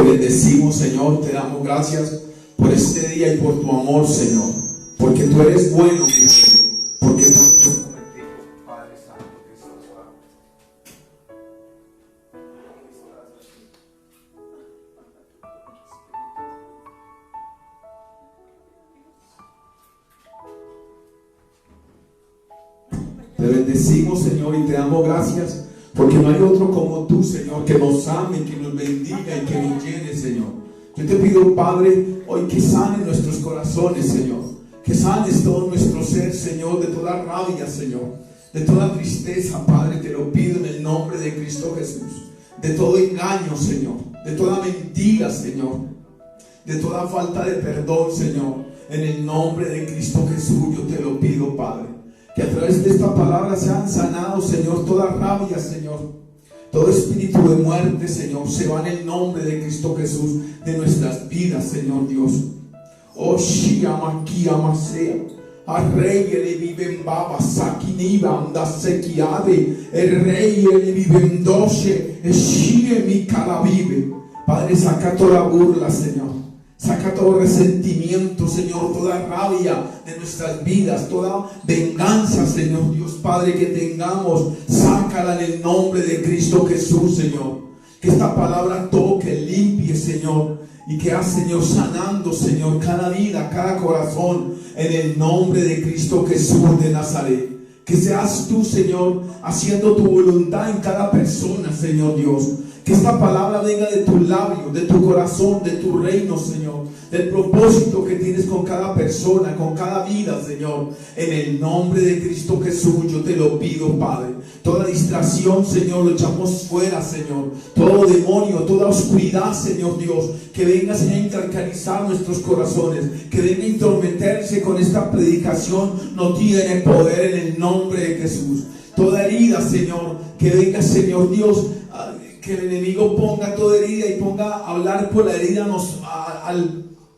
bendecimos, Señor, te damos gracias por este día y por tu amor, Señor, porque tú eres bueno, mi Dios, porque tú eres Padre Santo que estás acá. Te bendecimos, Señor, y te damos gracias porque no hay otro como tú, Señor, que nos ame, que nos bendiga y que nos llene, Señor. Yo te pido, Padre, hoy que sanes nuestros corazones, Señor, que sanes todo nuestro ser, Señor, de toda rabia, Señor, de toda tristeza, Padre, te lo pido en el nombre de Cristo Jesús, de todo engaño, Señor, de toda mentira, Señor, de toda falta de perdón, Señor, en el nombre de Cristo Jesús, yo te lo pido, Padre. Que a través de esta palabra sean sanados, Señor, toda rabia, Señor, todo espíritu de muerte, Señor, se va en el nombre de Cristo Jesús de nuestras vidas, Señor Dios. Oh, Shiamakia Masea, al Rey le viven baba, Sakiniba, anda sequiade, el Rey le viven doce, Shie mi cara vive. Padre, saca toda burla, Señor. Saca todo resentimiento, Señor, toda rabia de nuestras vidas, toda venganza, Señor Dios Padre, que tengamos, sácala en el nombre de Cristo Jesús, Señor. Que esta palabra toque, limpie, Señor, y que haga, Señor, sanando, Señor, cada vida, cada corazón, en el nombre de Cristo Jesús de Nazaret. Que seas tú, Señor, haciendo tu voluntad en cada persona, Señor Dios. Que esta palabra venga de tu labio, de tu corazón, de tu reino, Señor. Del propósito que tienes con cada persona, con cada vida, Señor. En el nombre de Cristo Jesús yo te lo pido, Padre. Toda distracción, Señor, lo echamos fuera, Señor. Todo demonio, toda oscuridad, Señor Dios, que venga, Señor, a intercanizar nuestros corazones, que venga a intrometerse con esta predicación, no tiene poder en el nombre de Jesús. Toda herida, Señor, que venga, Señor Dios, que el enemigo ponga toda herida y ponga a hablar por la herida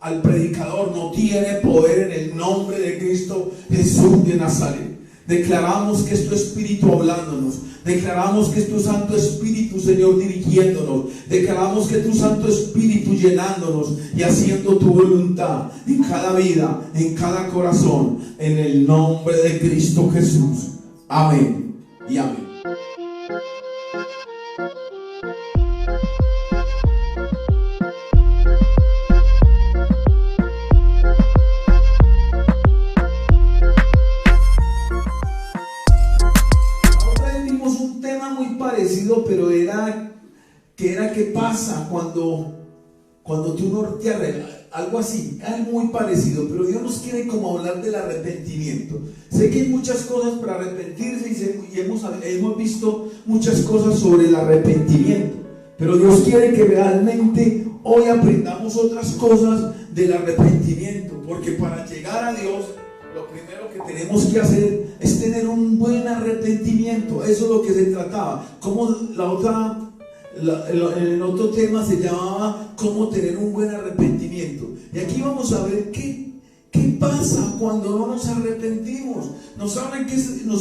al predicador, no tiene poder en el nombre de Cristo Jesús de Nazaret. Declaramos que es tu Espíritu hablándonos, declaramos que es tu Santo Espíritu, Señor, dirigiéndonos, declaramos que es tu Santo Espíritu llenándonos y haciendo tu voluntad en cada vida, en cada corazón, en el nombre de Cristo Jesús. Amén y amén. Pero era qué pasa cuando tú no te arreglas, algo así, algo muy parecido, pero Dios nos quiere como hablar del arrepentimiento. Sé que hay muchas cosas para arrepentirse y hemos visto muchas cosas sobre el arrepentimiento, pero Dios quiere que realmente hoy aprendamos otras cosas del arrepentimiento, porque para llegar a Dios lo primero que tenemos que hacer es tener un buen arrepentimiento. Eso es lo que se trataba. Como el otro tema se llamaba cómo tener un buen arrepentimiento. Y aquí vamos a ver qué pasa cuando no nos arrepentimos. Nos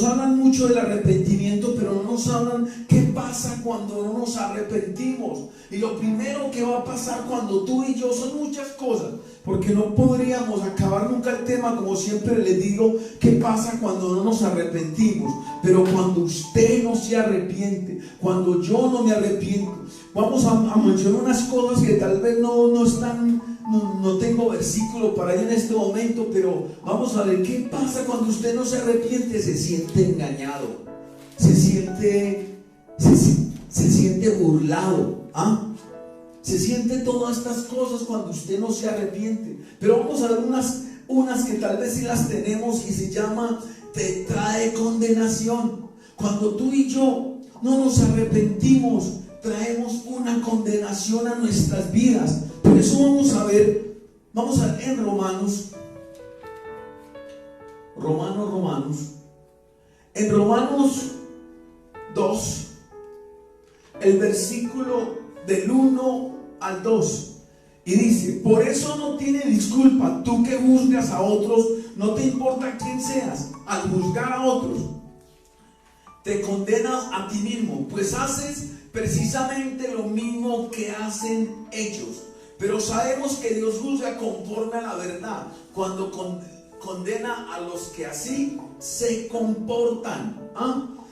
hablan mucho del arrepentimiento, pero no nos hablan qué pasa cuando no nos arrepentimos. Y lo primero que va a pasar cuando tú y yo, son muchas cosas, porque no podríamos acabar nunca el tema, como siempre les digo, qué pasa cuando no nos arrepentimos. Pero cuando usted no se arrepiente, cuando yo no me arrepiento, vamos a mencionar unas cosas que tal vez no están, no tengo versículo para ello en este momento, pero vamos a ver qué pasa cuando usted no se arrepiente. Se siente engañado, se siente burlado, se siente todas estas cosas cuando usted no se arrepiente. Pero vamos a ver unas que tal vez sí las tenemos, y se llama: te trae condenación. Cuando tú y yo no nos arrepentimos, traemos una condenación a nuestras vidas. Por eso vamos a ver en Romanos, en Romanos 2, el versículo del 1 al 2, y dice: por eso no tiene disculpa tú que juzgas a otros, no te importa quién seas, al juzgar a otros te condenas a ti mismo, pues haces precisamente lo mismo que hacen ellos. Pero sabemos que Dios juzga conforme a la verdad cuando condena a los que así se comportan.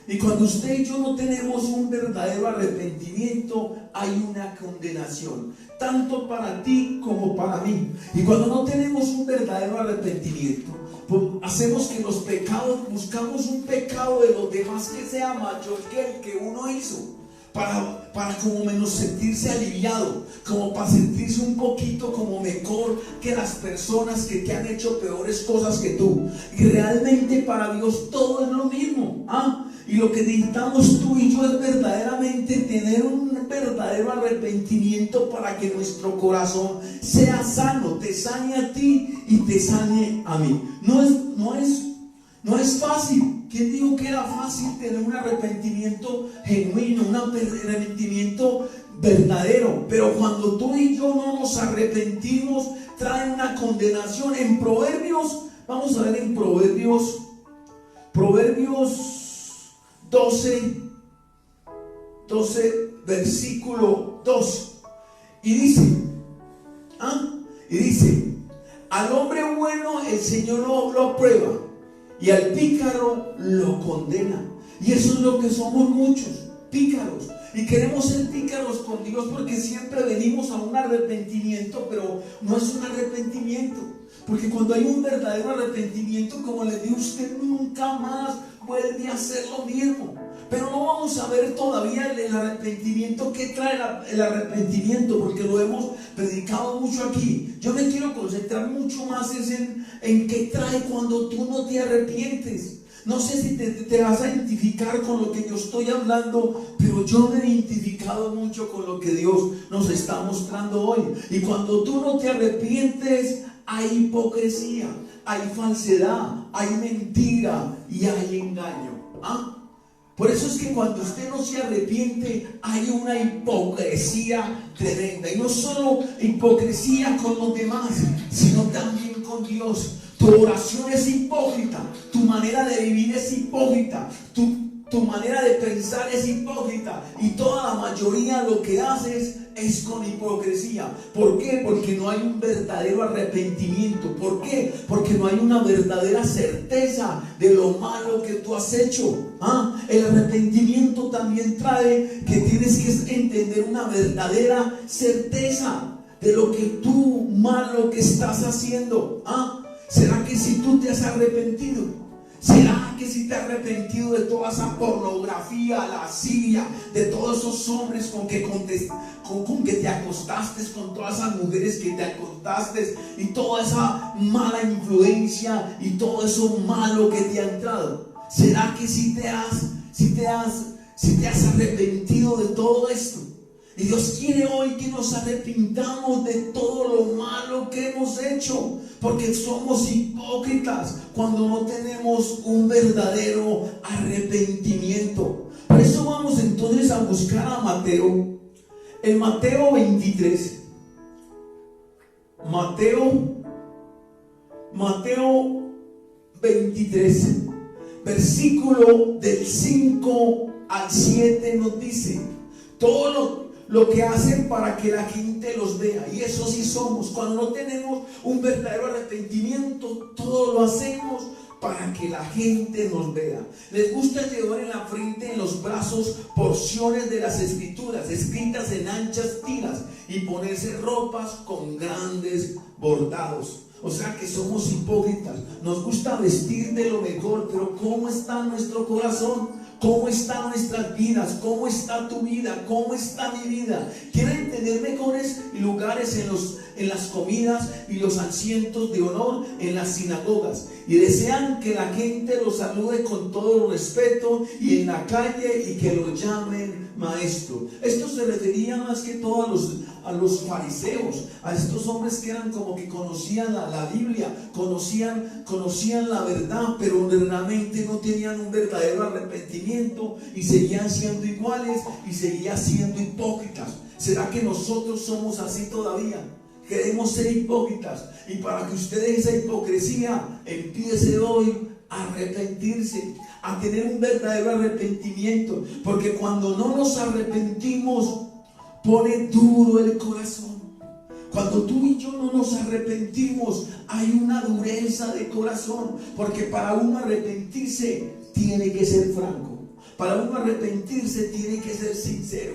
Y cuando usted y yo no tenemos un verdadero arrepentimiento, hay una condenación, tanto para ti como para mí. Y cuando no tenemos un verdadero arrepentimiento, pues hacemos que los pecados, buscamos un pecado de los demás que sea mayor que el que uno hizo, para como menos sentirse aliviado, como para sentirse un poquito como mejor que las personas que te han hecho peores cosas que tú. Y realmente para Dios todo es lo mismo. Y lo que necesitamos tú y yo es verdaderamente tener un verdadero arrepentimiento para que nuestro corazón sea sano, te sane a ti y te sane a mí. No es fácil. ¿Quién dijo que era fácil tener un arrepentimiento genuino, un arrepentimiento verdadero? Pero cuando tú y yo no nos arrepentimos, trae una condenación. En Proverbios, vamos a ver en Proverbios 12, versículo 2. Y dice, al hombre bueno el Señor lo aprueba, y al pícaro lo condena. Y eso es lo que somos muchos, pícaros. Y queremos ser pícaros con Dios porque siempre venimos a un arrepentimiento, pero no es un arrepentimiento. Porque cuando hay un verdadero arrepentimiento, como les digo, usted nunca más vuelve a hacer lo mismo. Pero no vamos a ver todavía el arrepentimiento. ¿Qué trae el arrepentimiento? Porque lo hemos predicado mucho aquí. Yo me quiero concentrar mucho más en qué trae cuando tú no te arrepientes. No sé si te vas a identificar con lo que yo estoy hablando, pero yo me he identificado mucho con lo que Dios nos está mostrando hoy. Y cuando tú no te arrepientes, hay hipocresía, hay falsedad, hay mentira y hay engaño. Por eso es que cuando usted no se arrepiente, hay una hipocresía tremenda. Y no solo hipocresía con los demás, sino también con Dios. Tu oración es hipócrita, tu manera de vivir es hipócrita, tu manera de pensar es hipócrita, y toda la mayoría lo que haces es con hipocresía. ¿Por qué? Porque no hay un verdadero arrepentimiento. ¿Por qué? Porque no hay una verdadera certeza de lo malo que tú has hecho. El arrepentimiento también trae que tienes que entender una verdadera certeza de lo que tú malo que estás haciendo. ¿Será que si tú te has arrepentido? ¿Será que si te has arrepentido de toda esa pornografía, lascivia, de todos esos hombres con que te acostaste, con todas esas mujeres que te acostaste, y toda esa mala influencia y todo eso malo que te ha entrado? ¿Será que si te has arrepentido de todo esto? Y Dios quiere hoy que nos arrepintamos de todo lo malo que hemos hecho, porque somos hipócritas cuando no tenemos un verdadero arrepentimiento. Por eso vamos entonces a buscar a Mateo, en Mateo 23. Mateo 23, versículo del 5 al 7 nos dice: todo lo que hacen para que la gente los vea. Y eso sí somos. Cuando no tenemos un verdadero arrepentimiento, todo lo hacemos para que la gente nos vea. Les gusta llevar en la frente, en los brazos, porciones de las escrituras escritas en anchas tiras, y ponerse ropas con grandes bordados. O sea que somos hipócritas. Nos gusta vestir de lo mejor, pero ¿cómo está nuestro corazón? ¿Cómo están nuestras vidas? ¿Cómo está tu vida? ¿Cómo está mi vida? Quieren tener mejores lugares en las comidas y los asientos de honor en las sinagogas, y desean que la gente los salude con todo respeto y en la calle, y que los llamen maestro. Esto se refería más que todo a los fariseos, a estos hombres que eran como que conocían la Biblia, conocían la verdad, pero realmente no tenían un verdadero arrepentimiento y seguían siendo iguales y seguían siendo hipócritas. ¿Será que nosotros somos así todavía? Queremos ser hipócritas, y para que usted deje esa hipocresía, empiece hoy a arrepentirse, a tener un verdadero arrepentimiento, porque cuando no nos arrepentimos, pone duro el corazón. Cuando tú y yo no nos arrepentimos, hay una dureza de corazón, porque para uno arrepentirse tiene que ser franco, para uno arrepentirse tiene que ser sincero.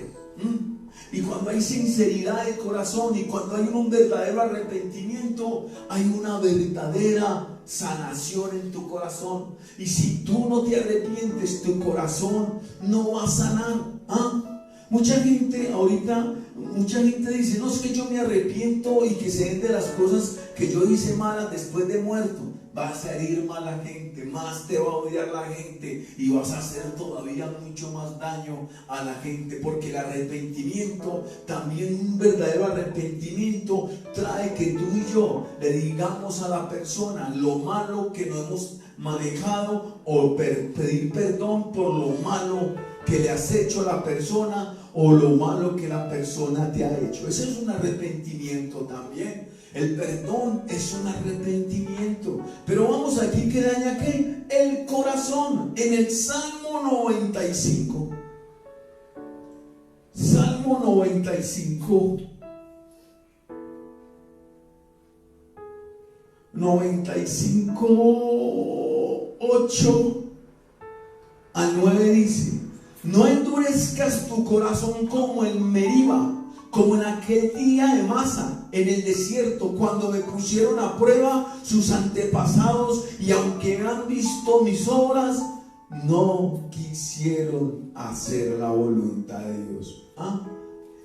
Y cuando hay sinceridad de corazón y cuando hay un verdadero arrepentimiento, hay una verdadera sanación en tu corazón. Y si tú no te arrepientes, tu corazón no va a sanar. Mucha gente ahorita, dice, no, es que yo me arrepiento y que se den de las cosas que yo hice malas después de muerto. Vas a herir más a la gente, más te va a odiar la gente y vas a hacer todavía mucho más daño a la gente, porque el arrepentimiento, también un verdadero arrepentimiento, trae que tú y yo le digamos a la persona lo malo que no hemos manejado, o pedir perdón por lo malo que le has hecho a la persona o lo malo que la persona te ha hecho. Ese es un arrepentimiento también. El perdón es un arrepentimiento. Pero vamos aquí, que daña ¿qué? El corazón. En el Salmo 95. Salmo 95. 95, 8 al 9 dice: no endurezcas tu corazón como en Meriba, como en aquel día de Masa, en el desierto, cuando me pusieron a prueba sus antepasados, y aunque han visto mis obras, no quisieron hacer la voluntad de Dios.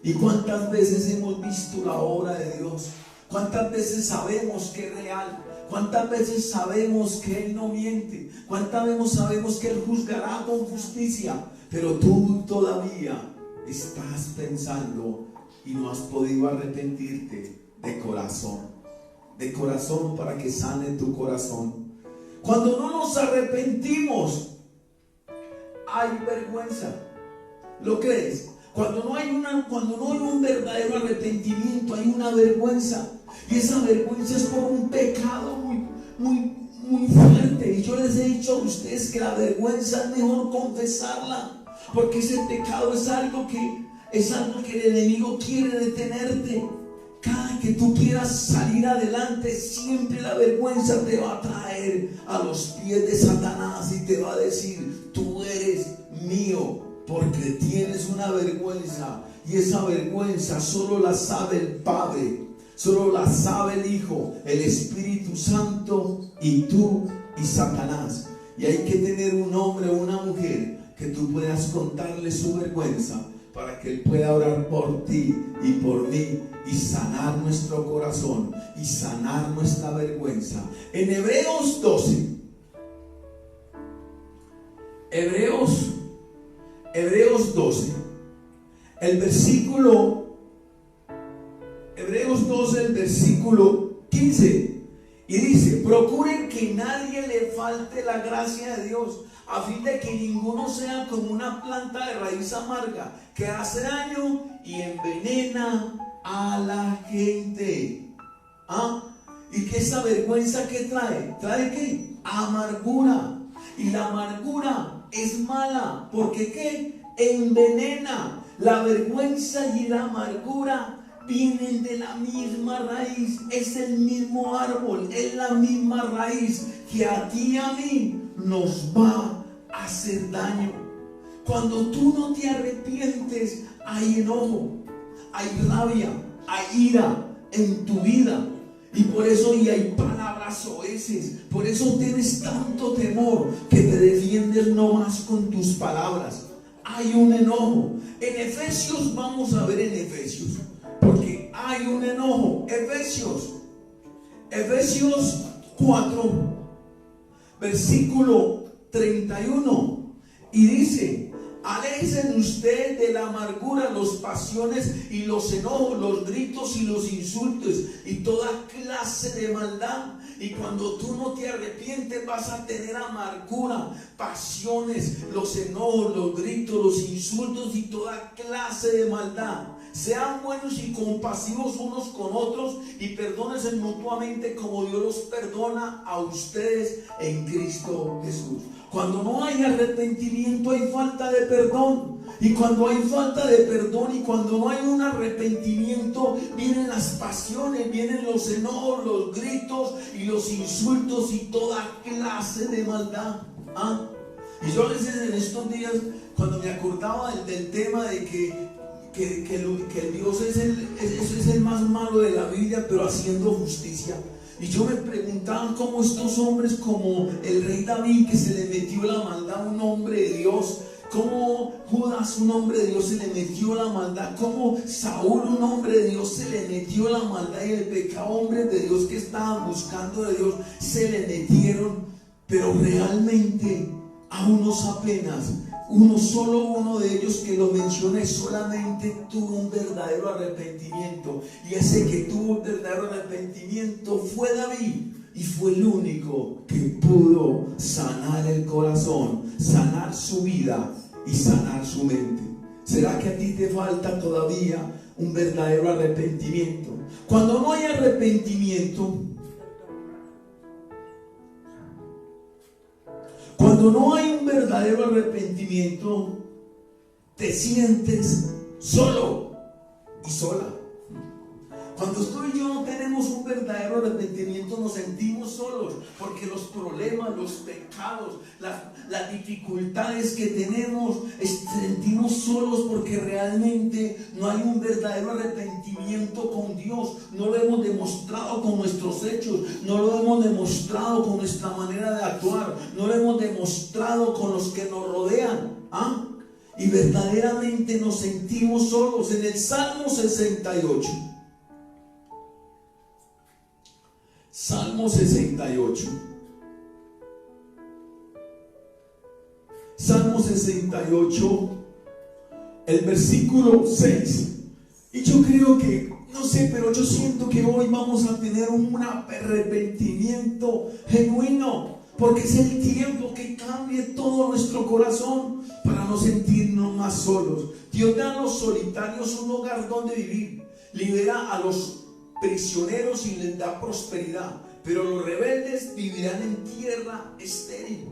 ¿Y cuántas veces hemos visto la obra de Dios? ¿Cuántas veces sabemos que es real? ¿Cuántas veces sabemos que Él no miente? ¿Cuántas veces sabemos que Él juzgará con justicia? Pero tú todavía estás pensando y no has podido arrepentirte de corazón para que sane tu corazón. Cuando no nos arrepentimos, hay vergüenza. ¿Lo crees? Cuando no hay un verdadero arrepentimiento, hay una vergüenza. Y esa vergüenza es por un pecado muy fuerte. Y yo les he dicho a ustedes que la vergüenza es mejor confesarla, porque ese pecado es algo que el enemigo quiere detenerte. Cada que tú quieras salir adelante, siempre la vergüenza te va a traer a los pies de Satanás y te va a decir: tú eres mío, porque tienes una vergüenza. Y esa vergüenza solo la sabe el Padre, solo la sabe el Hijo, el Espíritu Santo, y tú y Satanás. Y hay que tener un hombre o una mujer que tú puedas contarle su vergüenza, para que Él pueda orar por ti y por mí y sanar nuestro corazón y sanar nuestra vergüenza. En Hebreos 12, Hebreos 12, el versículo, Hebreos 12, el versículo 15, y dice: procuren que nadie le falte la gracia de Dios, a fin de que ninguno sea como una planta de raíz amarga, que hace daño y envenena a la gente. Y que esa vergüenza que trae ¿qué? Amargura. Y la amargura es mala, porque ¿qué? Envenena. La vergüenza y la amargura vienen de la misma raíz, es el mismo árbol, es la misma raíz que a ti y a mí nos va a hacer daño. Cuando tú no te arrepientes, hay enojo, hay rabia, hay ira en tu vida. Y por eso hay palabras soeces. Por eso tienes tanto temor que te defiendes no más con tus palabras. Hay un enojo. En Efesios, vamos a ver en Efesios, porque hay un enojo. Efesios 4, versículo 31. Y dice: Aléjese usted de la amargura, las pasiones y los enojos, los gritos y los insultos y toda clase de maldad. Y cuando tú no te arrepientes, vas a tener amargura, pasiones, los enojos, los gritos, los insultos y toda clase de maldad. Sean buenos y compasivos unos con otros y perdónense mutuamente como Dios los perdona a ustedes en Cristo Jesús. Cuando no hay arrepentimiento, hay falta de perdón. Y cuando hay falta de perdón y cuando no hay un arrepentimiento, vienen las pasiones, vienen los enojos, los gritos y los insultos y toda clase de maldad. Y yo a veces en estos días, cuando me acordaba del tema de que Dios es el más malo de la Biblia, pero haciendo justicia. Y yo me preguntaba cómo estos hombres, como el rey David, que se le metió la maldad a un hombre de Dios, como Judas, un hombre de Dios, se le metió la maldad, como Saúl, un hombre de Dios, se le metió la maldad, y el pecado, hombres de Dios que estaban buscando de Dios, se le metieron, pero realmente a unos apenas. Solo uno de ellos que lo mencioné solamente tuvo un verdadero arrepentimiento, y ese que tuvo un verdadero arrepentimiento fue David, y fue el único que pudo sanar el corazón, sanar su vida y sanar su mente. ¿Será que a ti te falta todavía un verdadero arrepentimiento? Cuando no hay arrepentimiento, cuando no hay un verdadero arrepentimiento, te sientes solo y sola. Cuando tú y yo no tenemos un verdadero arrepentimiento, nos sentimos solos, porque los problemas, los pecados, las dificultades que tenemos, sentimos solos porque realmente no hay un verdadero arrepentimiento con Dios. No lo hemos demostrado con nuestros hechos, no lo hemos demostrado con nuestra manera de actuar, no lo hemos demostrado con los que nos rodean. Y verdaderamente nos sentimos solos. En el Salmo 68, Salmo 68, Salmo 68, el versículo 6. Y yo creo que, no sé, pero yo siento que hoy vamos a tener un arrepentimiento genuino, porque es el tiempo que cambie todo nuestro corazón para no sentirnos más solos. Dios da a los solitarios un hogar donde vivir, libera a los prisioneros y les da prosperidad, pero los rebeldes vivirán en tierra estéril.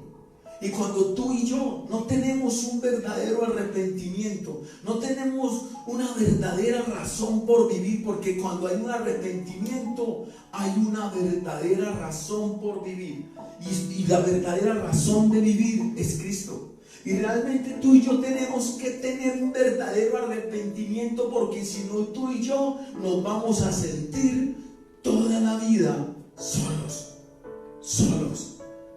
Y cuando tú y yo no tenemos un verdadero arrepentimiento, no tenemos una verdadera razón por vivir, porque cuando hay un arrepentimiento hay una verdadera razón por vivir, y la verdadera razón de vivir es Cristo. Y realmente tú y yo tenemos que tener un verdadero arrepentimiento, porque si no, tú y yo nos vamos a sentir toda la vida solos,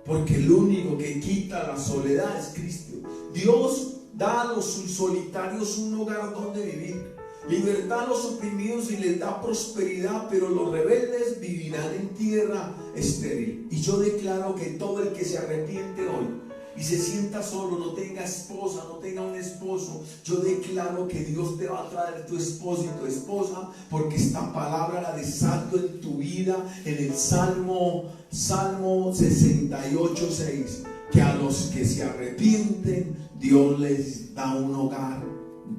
porque el único que quita la soledad es Cristo. Dios da a los solitarios un hogar donde vivir, libertad a los oprimidos y les da prosperidad, pero los rebeldes vivirán en tierra estéril. Y yo declaro que todo el que se arrepiente hoy y se sienta solo, no tenga esposa, no tenga un esposo, yo declaro que Dios te va a traer tu esposo y tu esposa, porque esta palabra la desato en tu vida en el Salmo 68:6, que a los que se arrepienten Dios les da un hogar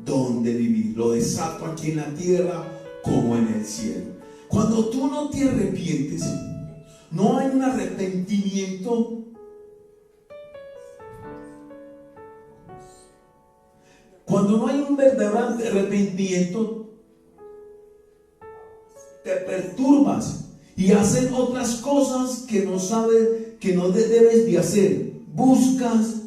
donde vivir. Lo desato aquí en la tierra como en el cielo. Cuando tú no te arrepientes, no hay un arrepentimiento. Cuando no hay un verdadero arrepentimiento, te perturbas y haces otras cosas que no sabes, que no debes de hacer. Buscas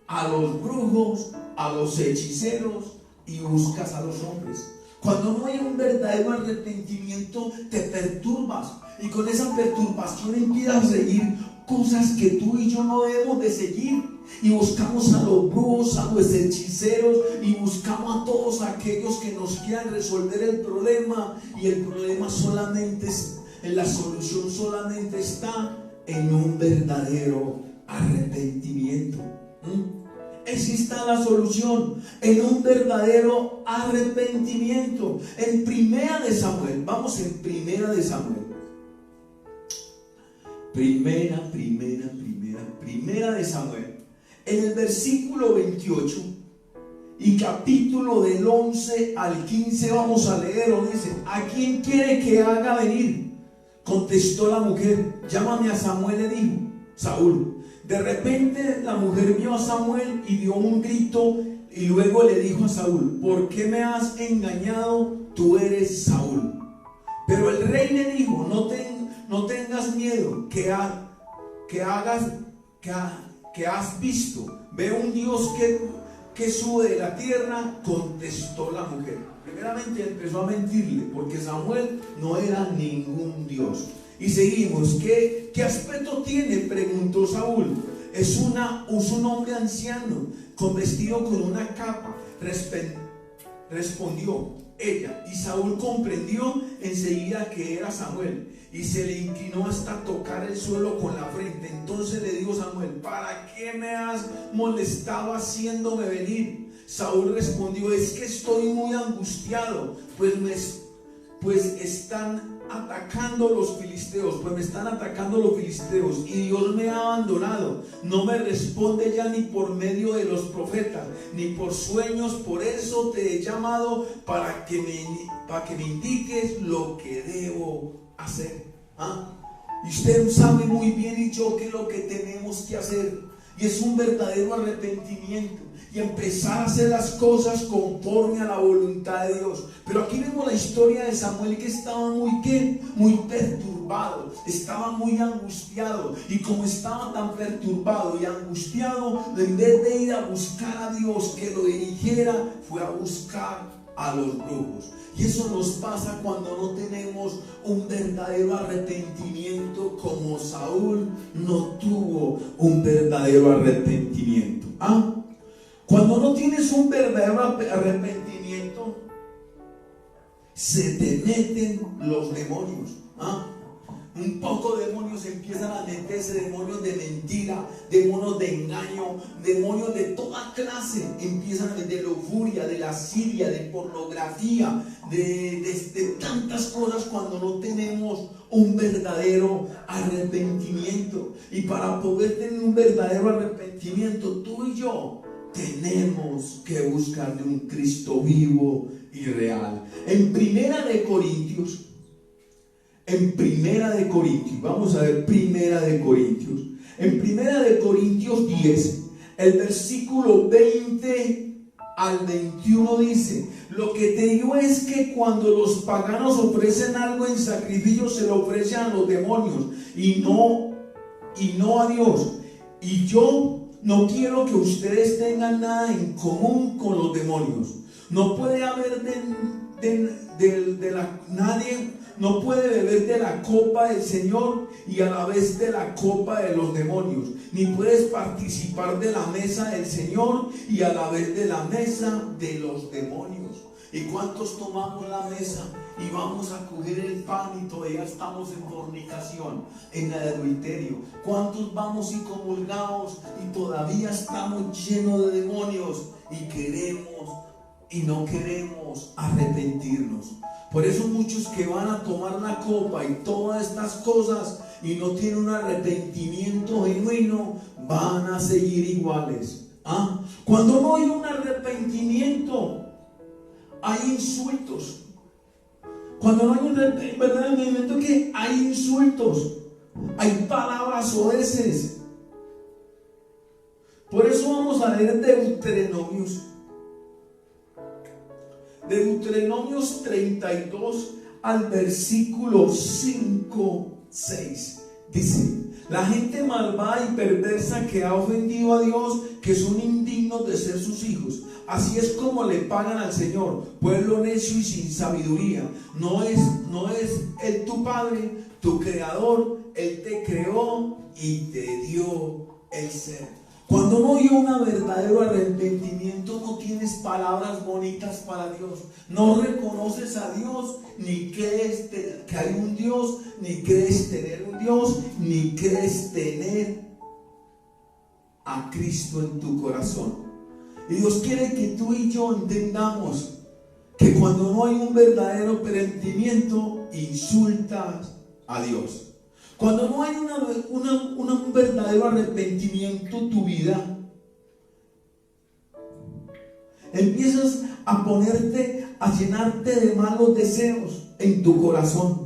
a los brujos, a los hechiceros y buscas a los hombres. Cuando no hay un verdadero arrepentimiento, te perturbas, y con esa perturbación empiezas a seguir cosas que tú y yo no debemos de seguir, y buscamos a los brujos, a los hechiceros, y buscamos a todos aquellos que nos quieran resolver el problema, y el problema solamente es, la solución solamente está en un verdadero arrepentimiento. exista la solución en un verdadero arrepentimiento. En Primera de Samuel, vamos en Primera de Samuel. Primera de Samuel, en el versículo 28 y capítulo del 11 al 15 vamos a leer, dice: ¿a quién quiere que haga venir? Contestó la mujer: llámame a Samuel, le dijo Saúl. De repente la mujer vio a Samuel y dio un grito y luego le dijo a Saúl: ¿por qué me has engañado? Tú eres Saúl. Pero el rey le dijo: no tengas miedo, que has visto. Veo un Dios que sube de la tierra. Contestó la mujer. Primeramente empezó a mentirle, porque Samuel no era ningún Dios. Y seguimos. ¿Qué aspecto tiene?, preguntó Saúl. Es un hombre anciano, vestido con una capa, respondió ella. Y Saúl comprendió enseguida que era Samuel, y se le inclinó hasta tocar el suelo con la frente. Entonces le dijo Samuel: ¿para qué me has molestado haciéndome venir? Saúl respondió: es que estoy muy angustiado, pues me están atacando los filisteos, y Dios me ha abandonado. No me responde ya ni por medio de los profetas, ni por sueños. Por eso te he llamado, para que me indiques lo que debo hacer. Y usted sabe muy bien, y yo, que lo que tenemos que hacer, y es un verdadero arrepentimiento, y empezar a hacer las cosas conforme a la voluntad de Dios. Pero aquí vemos la historia de Samuel, que estaba muy perturbado, estaba muy angustiado. Y como estaba tan perturbado y angustiado, en vez de ir a buscar a Dios que lo dirigiera, fue a buscar a los brujos. Y eso nos pasa cuando no tenemos un verdadero arrepentimiento, como Saúl no tuvo un verdadero arrepentimiento. Cuando no tienes un verdadero arrepentimiento, se te meten los demonios. Un poco demonios empiezan a meterse, demonios de mentira, demonios de engaño, demonios de toda clase empiezan a meter, de lujuria, de lascivia, de pornografía, de tantas cosas, cuando no tenemos un verdadero arrepentimiento. Y para poder tener un verdadero arrepentimiento, tú y yo tenemos que buscar de un Cristo vivo y real. En Primera de Corintios, vamos a ver Primera de Corintios. En Primera de Corintios 10, el versículo 20 al 21 dice: lo que te digo es que cuando los paganos ofrecen algo en sacrificio, se lo ofrecen a los demonios y no a Dios. Y yo no quiero que ustedes tengan nada en común con los demonios. No puede haber nadie no puede beber de la copa del Señor y a la vez de la copa de los demonios, ni puedes participar de la mesa del Señor y a la vez de la mesa de los demonios. ¿Y cuántos tomamos la mesa y vamos a coger el pan y todavía estamos en fornicación, en el adulterio? ¿Cuántos vamos y comulgamos y todavía estamos llenos de demonios y no queremos arrepentirnos? Por eso muchos que van a tomar la copa y todas estas cosas y no tienen un arrepentimiento genuino, van a seguir iguales. Cuando no hay un arrepentimiento, hay insultos. Cuando no hay un verdadero arrepentimiento, ¿qué? Hay insultos, hay palabras soeces. Por eso vamos a leer Deuteronomios 32 al versículo 5, 6. Dice: la gente malvada y perversa que ha ofendido a Dios, que son indignos de ser sus hijos, así es como le pagan al Señor, pueblo necio y sin sabiduría. No es Él tu Padre, tu Creador. Él te creó y te dio el ser. Cuando no hay un verdadero arrepentimiento, no tienes palabras bonitas para Dios. No reconoces a Dios, ni crees que hay un Dios, ni crees tener un Dios, ni crees tener a Cristo en tu corazón. Y Dios quiere que tú y yo entendamos que cuando no hay un verdadero arrepentimiento, insultas a Dios. Cuando no hay un verdadero arrepentimiento en tu vida, empiezas a llenarte de malos deseos en tu corazón.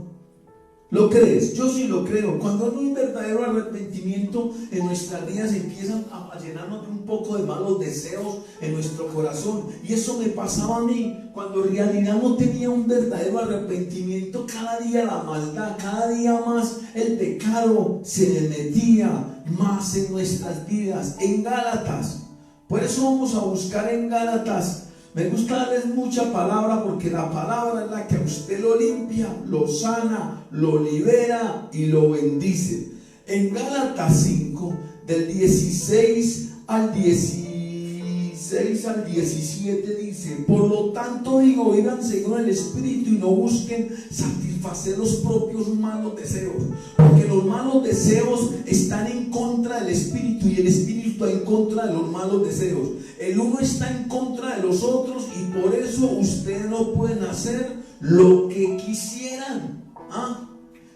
¿Lo crees? Yo sí lo creo. Cuando no hay verdadero arrepentimiento en nuestras vidas, empiezan a llenarnos de un poco de malos deseos en nuestro corazón. Y eso me pasaba a mí cuando en realidad no tenía un verdadero arrepentimiento. Cada día la maldad, cada día más el pecado se le metía más en nuestras vidas. En Gálatas, por eso vamos a buscar en Gálatas. Me gusta darles mucha palabra, porque la palabra es la que a usted lo limpia, lo sana, lo libera y lo bendice. En Gálatas 5, del 16 al 17 dice: por lo tanto digo, vivan según el Espíritu y no busquen satisfacer los propios malos deseos, porque los malos deseos están en contra del Espíritu y el Espíritu está en contra de los malos deseos. El uno está en contra de los otros y por eso ustedes no pueden hacer lo que quisieran.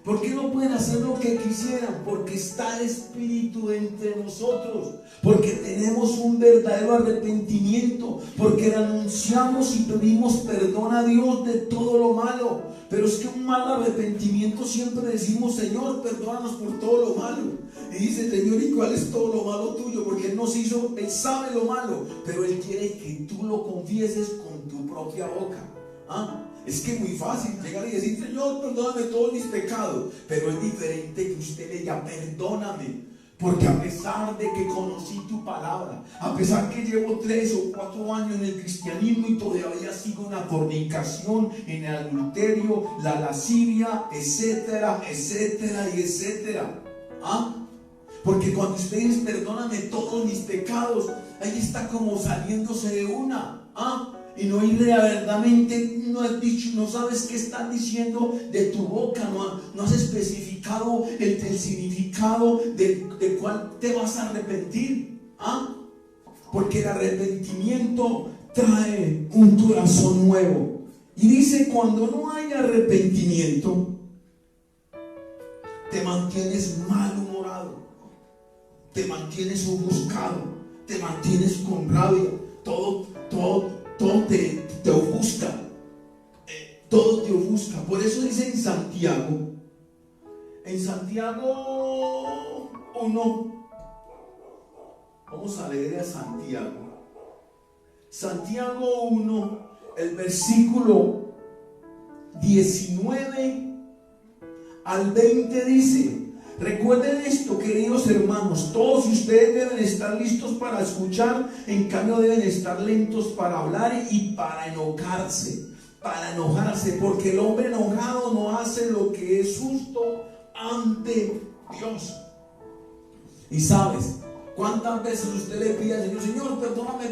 ¿Por qué no pueden hacer lo que quisieran? Porque está el Espíritu entre nosotros, porque tenemos un verdadero arrepentimiento, porque renunciamos y pedimos perdón a Dios de todo lo malo. Pero es que un mal arrepentimiento siempre decimos: Señor, perdónanos por todo lo malo. Y dice: Señor, ¿y cuál es todo lo malo tuyo? Porque Él nos hizo, Él sabe lo malo, pero Él quiere que tú lo confieses con tu propia boca. Es que es muy fácil llegar y decir: Señor, perdóname todos mis pecados. Pero es diferente que usted le diga: perdóname, porque a pesar de que conocí tu palabra, a pesar que llevo 3 o 4 años en el cristianismo y todavía sigo en la fornicación, en el adulterio, la lascivia, etcétera, etcétera y etcétera. Porque cuando usted dice: perdóname todos mis pecados, ahí está como saliéndose de una. Y no verdaderamente no has dicho, no sabes qué estás diciendo de tu boca, no has especificado el significado de cuál te vas a arrepentir. Porque el arrepentimiento trae un corazón nuevo. Y dice: cuando no hay arrepentimiento, te mantienes malhumorado, te mantienes ofuscado, te mantienes con rabia, todo te ofusca, todo te ofusca. Por eso dice en Santiago 1, vamos a leer a Santiago 1, el versículo 19 al 20 dice: recuerden esto, queridos hermanos, todos ustedes deben estar listos para escuchar, en cambio deben estar lentos para hablar y para enojarse, porque el hombre enojado no hace lo que es justo ante Dios. Y sabes, ¿cuántas veces usted le pide al Señor: Señor, perdóname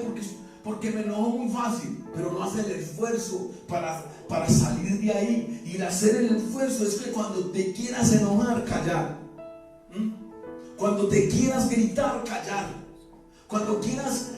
porque me enojo muy fácil? Pero no hace el esfuerzo para salir de ahí. Y el hacer el esfuerzo es que cuando te quieras enojar, callar. Cuando te quieras gritar, callar. Cuando quieras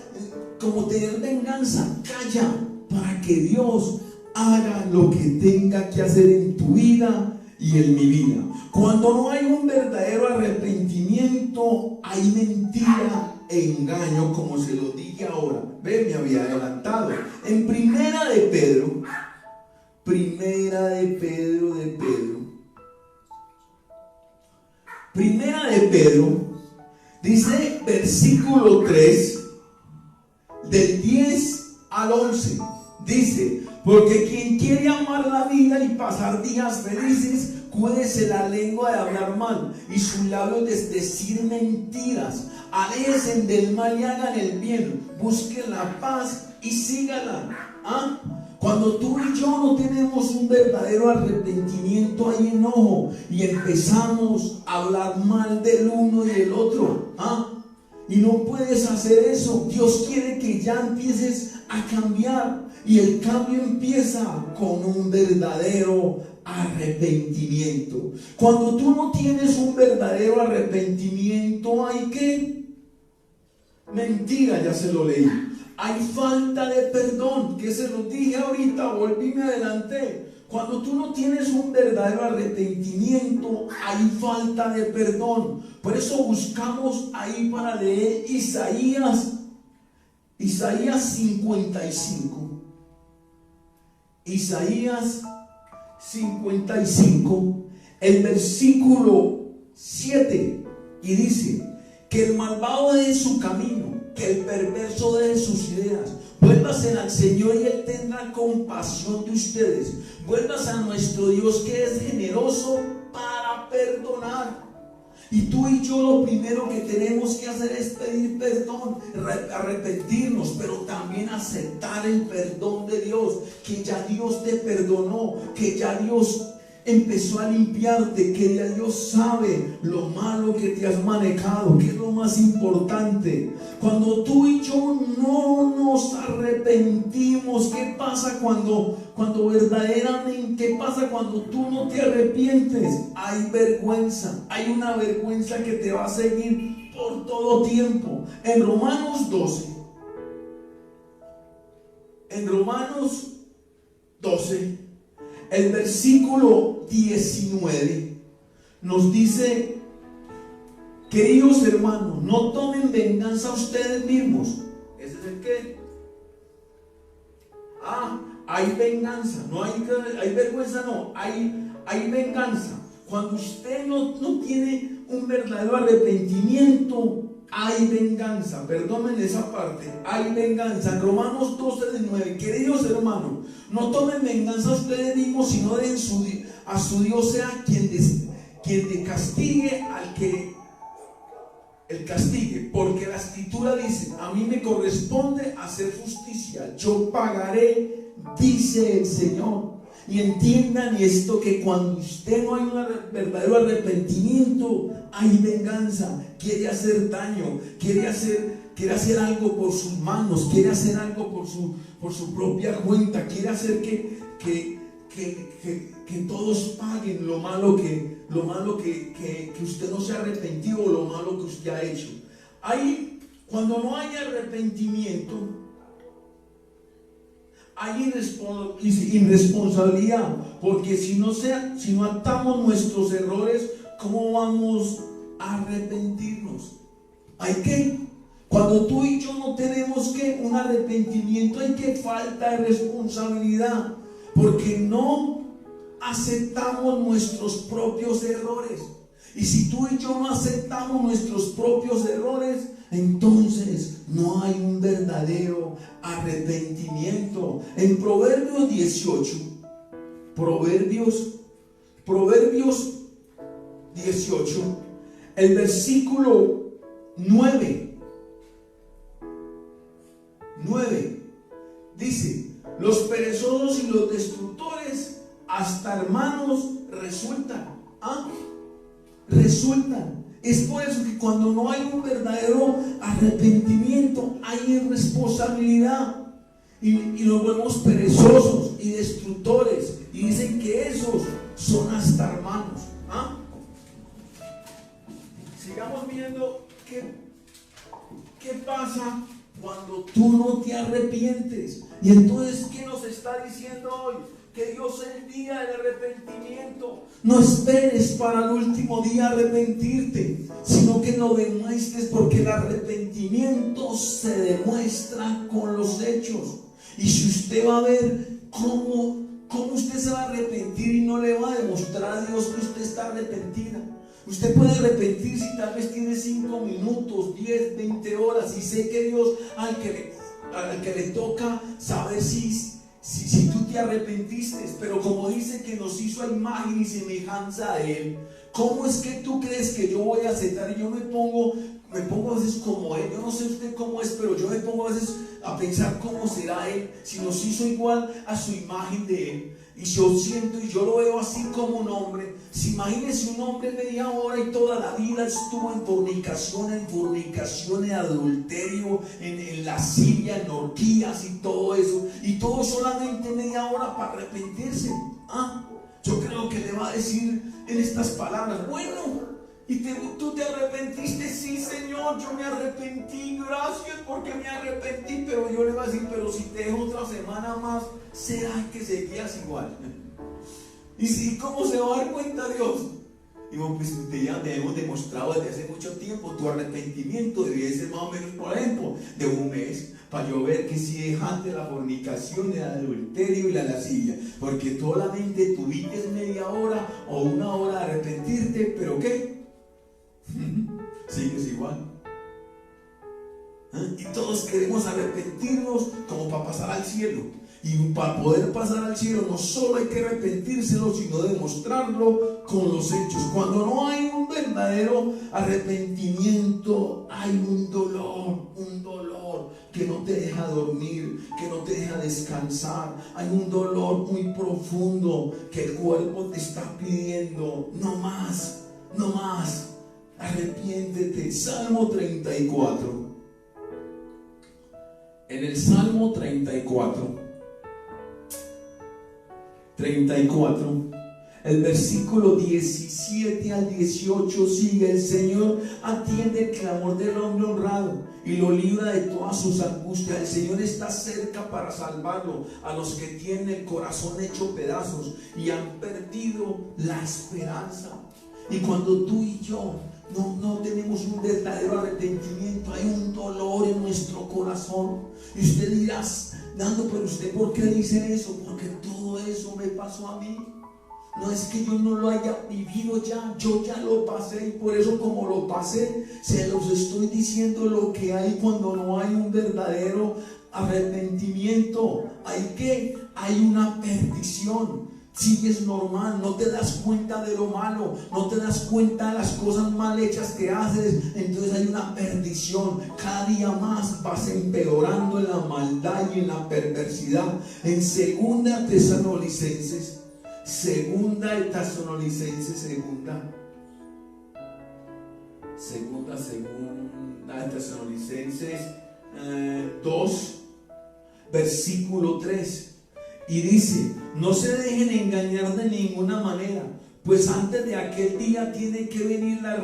como tener venganza, calla, para que Dios haga lo que tenga que hacer en tu vida y en mi vida. Cuando no hay un verdadero arrepentimiento, hay mentira e engaño, como se lo dije ahora. Me había adelantado. En Primera de Pedro dice, versículo 3, del 10 al 11, dice: porque quien quiere amar la vida y pasar días felices, cuídese la lengua de hablar mal y sus labios de decir mentiras. Aléjense del mal y hagan el bien, busquen la paz y sígala. Cuando tú y yo no tenemos un verdadero arrepentimiento, hay enojo y empezamos a hablar mal del uno y del otro. Y no puedes hacer eso. Dios quiere que ya empieces a cambiar, y el cambio empieza con un verdadero arrepentimiento. Cuando tú no tienes un verdadero arrepentimiento, hay que mentira, ya se lo leí. hay falta de perdón, que se los dije ahorita, volví, me adelanté. Cuando tú no tienes un verdadero arrepentimiento, hay falta de perdón. Por eso buscamos ahí para leer Isaías 55. Isaías 55, el versículo 7, y dice: que el malvado deje su camino, que el perverso deje sus ideas. Vuélvase al Señor y Él tendrá compasión de ustedes. Vuélvase a nuestro Dios, que es generoso para perdonar. Y tú y yo lo primero que tenemos que hacer es pedir perdón, arrepentirnos, pero también aceptar el perdón de Dios, que ya Dios te perdonó, que ya Dios empezó a limpiarte, que ya Dios sabe lo malo que te has manejado, que es lo más importante. Cuando tú y yo no nos arrepentimos, ¿qué pasa cuando verdaderamente, qué pasa cuando tú no te arrepientes? Hay vergüenza, hay una vergüenza que te va a seguir por todo tiempo. En Romanos 12, el versículo 19 nos dice: queridos hermanos, no tomen venganza ustedes mismos. ¿Ese es el qué? Hay venganza, no hay vergüenza, no, hay venganza. Cuando usted no tiene un verdadero arrepentimiento, hay venganza. Perdonen esa parte, hay venganza. En Romanos 12:9, queridos hermanos, no tomen venganza ustedes mismos, sino den a su Dios sea quien te castigue al que el castigue, porque la escritura dice: a mí me corresponde hacer justicia, yo pagaré, dice el Señor. Y entiendan esto, que cuando usted no hay un verdadero arrepentimiento, hay venganza. Quiere hacer daño, quiere hacer algo por sus manos, quiere hacer algo por su propia cuenta, quiere hacer que todos paguen lo malo que usted no se ha arrepentido, o lo malo que usted ha hecho. Cuando no hay arrepentimiento, hay irresponsabilidad, porque si no atamos nuestros errores, ¿cómo vamos a arrepentirnos? Cuando tú y yo no tenemos un arrepentimiento, hay que falta de responsabilidad, porque no aceptamos nuestros propios errores. Y si tú y yo no aceptamos nuestros propios errores, entonces no hay un verdadero arrepentimiento. En Proverbios 18, Proverbios 18, el versículo 9 dice: los perezosos y los destructores hasta hermanos resultan. Es por eso que cuando no hay un verdadero arrepentimiento, hay irresponsabilidad, y nos vemos perezosos y destructores, y dicen que esos son hasta hermanos. Sigamos viendo qué pasa cuando tú no te arrepientes. Y entonces, ¿qué nos está diciendo hoy? Que Dios es el día del arrepentimiento. No esperes para el último día arrepentirte, sino que lo demuestres, porque el arrepentimiento se demuestra con los hechos. Y si usted va a ver cómo usted se va a arrepentir y no le va a demostrar a Dios que usted está arrepentida. Usted puede arrepentirse y tal vez tiene 5 minutos, 10, 20 horas, y sé que Dios al que le toca saber si tú te arrepentiste, pero como dice que nos hizo a imagen y semejanza de Él, ¿cómo es que tú crees que yo voy a aceptar? Y yo me pongo a veces como Él. Yo no sé usted cómo es, pero yo me pongo a veces a pensar cómo será Él, si nos hizo igual a su imagen de Él. Y yo siento y yo lo veo así como un hombre. Si imagínese un hombre media hora y toda la vida estuvo en fornicación, en adulterio, en lascivia, en orgías y todo eso, y todo solamente media hora para arrepentirse. Yo creo que le va a decir en estas palabras: bueno, Y tú te arrepentiste, sí Señor, yo me arrepentí, gracias porque me arrepentí, pero yo le voy a decir, pero si te dejo otra semana más, ¿será que seguías igual? ¿Y si cómo se va a dar cuenta Dios? Digo, pues ya te hemos demostrado desde hace mucho tiempo, tu arrepentimiento debía ser más o menos, por ejemplo, de un mes, para yo ver que si dejaste la fornicación, el adulterio y la lascivia, porque solamente tuviste media hora o una hora de arrepentirte, pero ¿qué? Sigues igual. Y todos queremos arrepentirnos como para pasar al cielo. Y para poder pasar al cielo no solo hay que arrepentírselo, sino demostrarlo con los hechos. Cuando no hay un verdadero arrepentimiento, hay un dolor que no te deja dormir, que no te deja descansar. Hay un dolor muy profundo que el cuerpo te está pidiendo, no más, no más. Arrepiéntete. Salmo 34. En el Salmo 34, el versículo 17 al 18 sigue: el Señor atiende el clamor del hombre honrado y lo libra de todas sus angustias. El Señor está cerca para salvarlo a los que tienen el corazón hecho pedazos y han perdido la esperanza. Y cuando tú y yo no tenemos un verdadero arrepentimiento, hay un dolor en nuestro corazón. Y usted dirá, Nando, pero usted ¿por qué dice eso? Porque todo eso me pasó a mí. No es que yo no lo haya vivido ya, yo ya lo pasé, y por eso como lo pasé, se los estoy diciendo lo que hay cuando no hay un verdadero arrepentimiento. Hay una perdición. Sigues normal, no te das cuenta de lo malo, no te das cuenta de las cosas mal hechas que haces, entonces hay una perdición. Cada día más vas empeorando en la maldad y en la perversidad. En segunda Tesalonicenses 2, versículo 3. Y dice: no se dejen engañar de ninguna manera, pues antes de aquel día tiene que venir la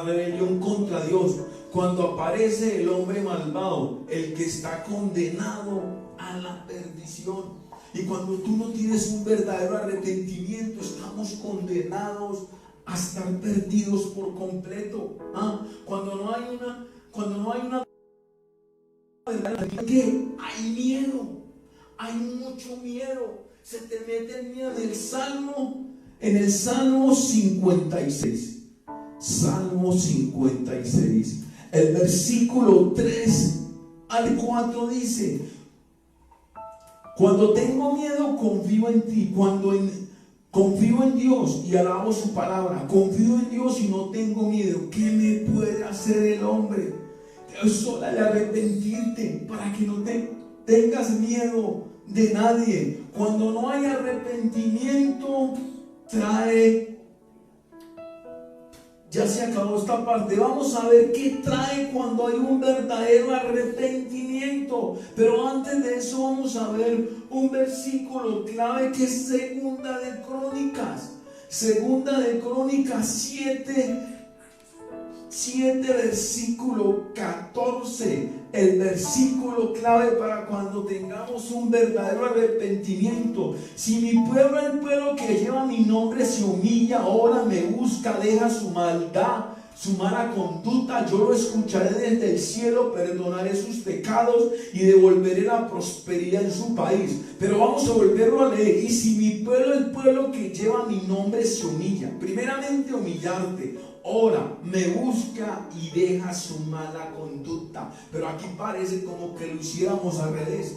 rebelión contra Dios, cuando aparece el hombre malvado, el que está condenado a la perdición. Y cuando tú no tienes un verdadero arrepentimiento, estamos condenados a estar perdidos por completo. Cuando no hay una verdad, ¿qué? Hay miedo. Hay mucho miedo. Se te mete el miedo. En el Salmo 56. Salmo 56. El versículo 3 al 4 dice: cuando tengo miedo, confío en ti. Confío en Dios y alabo su palabra. Confío en Dios y no tengo miedo. ¿Qué me puede hacer el hombre? Es solo el arrepentirte para que no tengas miedo de nadie. Cuando no hay arrepentimiento, ya se acabó esta parte. Vamos a ver qué trae cuando hay un verdadero arrepentimiento. Pero antes de eso vamos a ver un versículo clave que es Segunda de Crónicas 7, versículo 14, el versículo clave para cuando tengamos un verdadero arrepentimiento. Si mi pueblo, el pueblo que lleva mi nombre, se humilla, ora, me busca, deja su maldad, su mala conducta, yo lo escucharé desde el cielo, perdonaré sus pecados y devolveré la prosperidad en su país. Pero vamos a volverlo a leer. Y si mi pueblo, el pueblo que lleva mi nombre, se humilla, primeramente humillarte, ora, me busca y deja su mala conducta. Pero aquí parece como que lo hiciéramos al revés.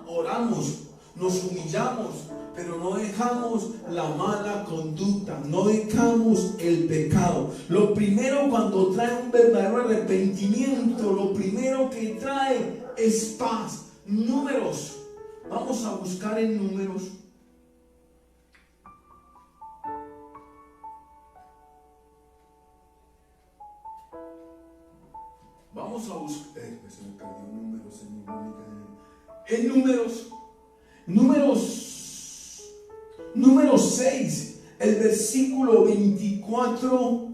Oramos, nos humillamos, pero no dejamos la mala conducta, no dejamos el pecado. Lo primero, cuando trae un verdadero arrepentimiento, lo primero que trae es paz. Números, vamos a buscar en Números. Vamos a buscar. Se me perdió Números, en Números 6, el versículo 24,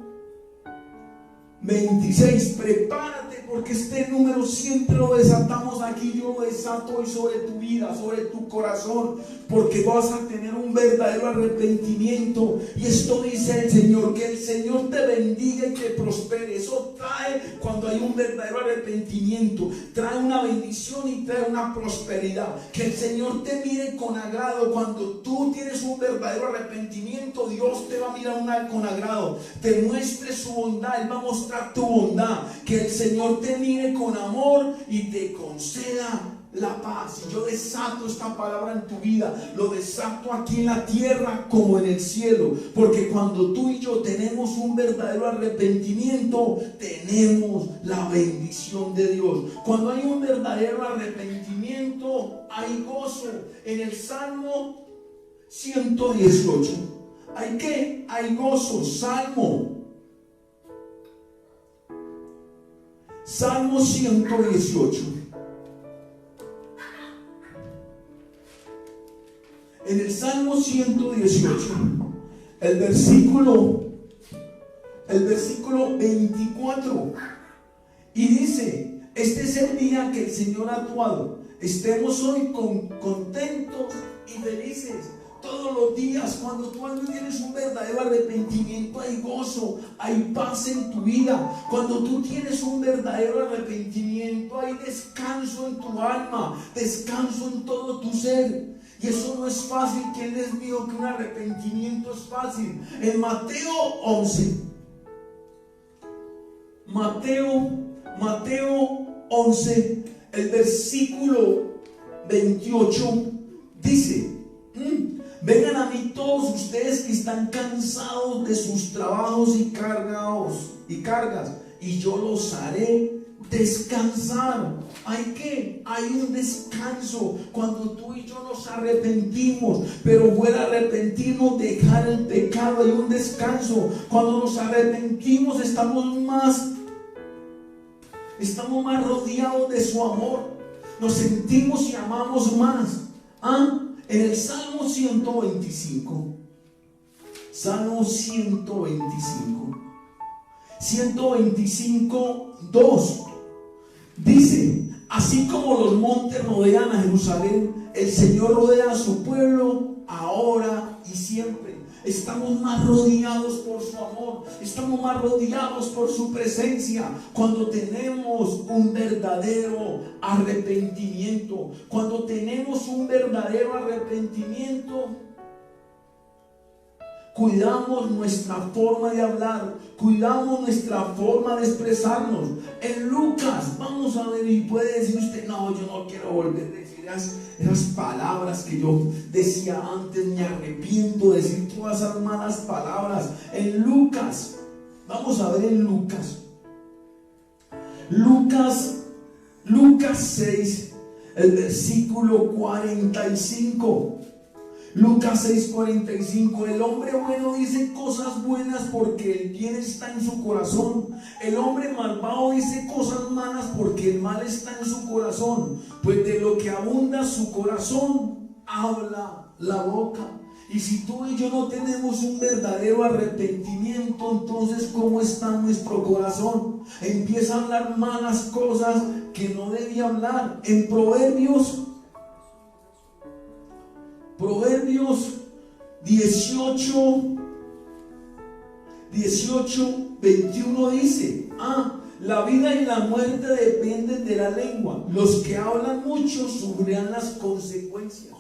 26. Prepárate, porque este número siempre lo desatamos aquí. Yo lo desato hoy sobre tu vida, sobre tu corazón, porque vas a tener un verdadero arrepentimiento. Y esto dice el Señor: que el Señor te bendiga y te prospere. Eso trae, cuando hay un verdadero arrepentimiento, trae una bendición y trae una prosperidad. Que el Señor te mire con agrado. Cuando tú tienes un verdadero arrepentimiento, Dios te va a mirar con agrado, te muestre su bondad. Él va a mostrar tu bondad. Que el Señor te mire con amor y te conceda la paz. Y yo desato esta palabra en tu vida, lo desato aquí en la tierra como en el cielo, porque cuando tú y yo tenemos un verdadero arrepentimiento, tenemos la bendición de Dios. Cuando hay un verdadero arrepentimiento, hay gozo. En el Salmo 118, ¿hay qué? Hay gozo. Salmo 118. En el Salmo 118, el versículo 24, y dice: este es el día que el Señor ha actuado. Estemos hoy contentos y felices. Todos los días, cuando tú tienes un verdadero arrepentimiento, hay gozo, hay paz en tu vida. Cuando tú tienes un verdadero arrepentimiento, hay descanso en tu alma, descanso en todo tu ser. Y eso no es fácil. ¿Quién les dijo que un arrepentimiento es fácil? En Mateo 11, Mateo 11, el versículo 28, dice: vengan a mí todos ustedes que están cansados de sus trabajos y cargas, y yo los haré descansar. ¿Hay qué? Hay un descanso cuando tú y yo nos arrepentimos. Pero fuera arrepentirnos, dejar el pecado, hay un descanso. Cuando nos arrepentimos, estamos más rodeados de su amor. Nos sentimos y amamos más. En el Salmo 125, Salmo 125, 2, dice: así como los montes rodean a Jerusalén, el Señor rodea a su pueblo ahora y siempre. Estamos más rodeados por su amor, estamos más rodeados por su presencia. Cuando tenemos un verdadero arrepentimiento, cuidamos nuestra forma de hablar, cuidamos nuestra forma de expresarnos. En Lucas, vamos a ver, y puede decir usted: no, yo no quiero volver a decir esas palabras que yo decía antes, me arrepiento de decir todas esas malas palabras. En Lucas, vamos a ver en Lucas 6, el versículo 45. Lucas 6:45. El hombre bueno dice cosas buenas porque el bien está en su corazón. El hombre malvado dice cosas malas porque el mal está en su corazón. Pues de lo que abunda su corazón habla la boca. Y si tú y yo no tenemos un verdadero arrepentimiento, entonces ¿cómo está nuestro corazón? Empieza a hablar malas cosas que no debía hablar. En Proverbios 18:21 dice: la vida y la muerte dependen de la lengua. Los que hablan mucho sufrirán las consecuencias.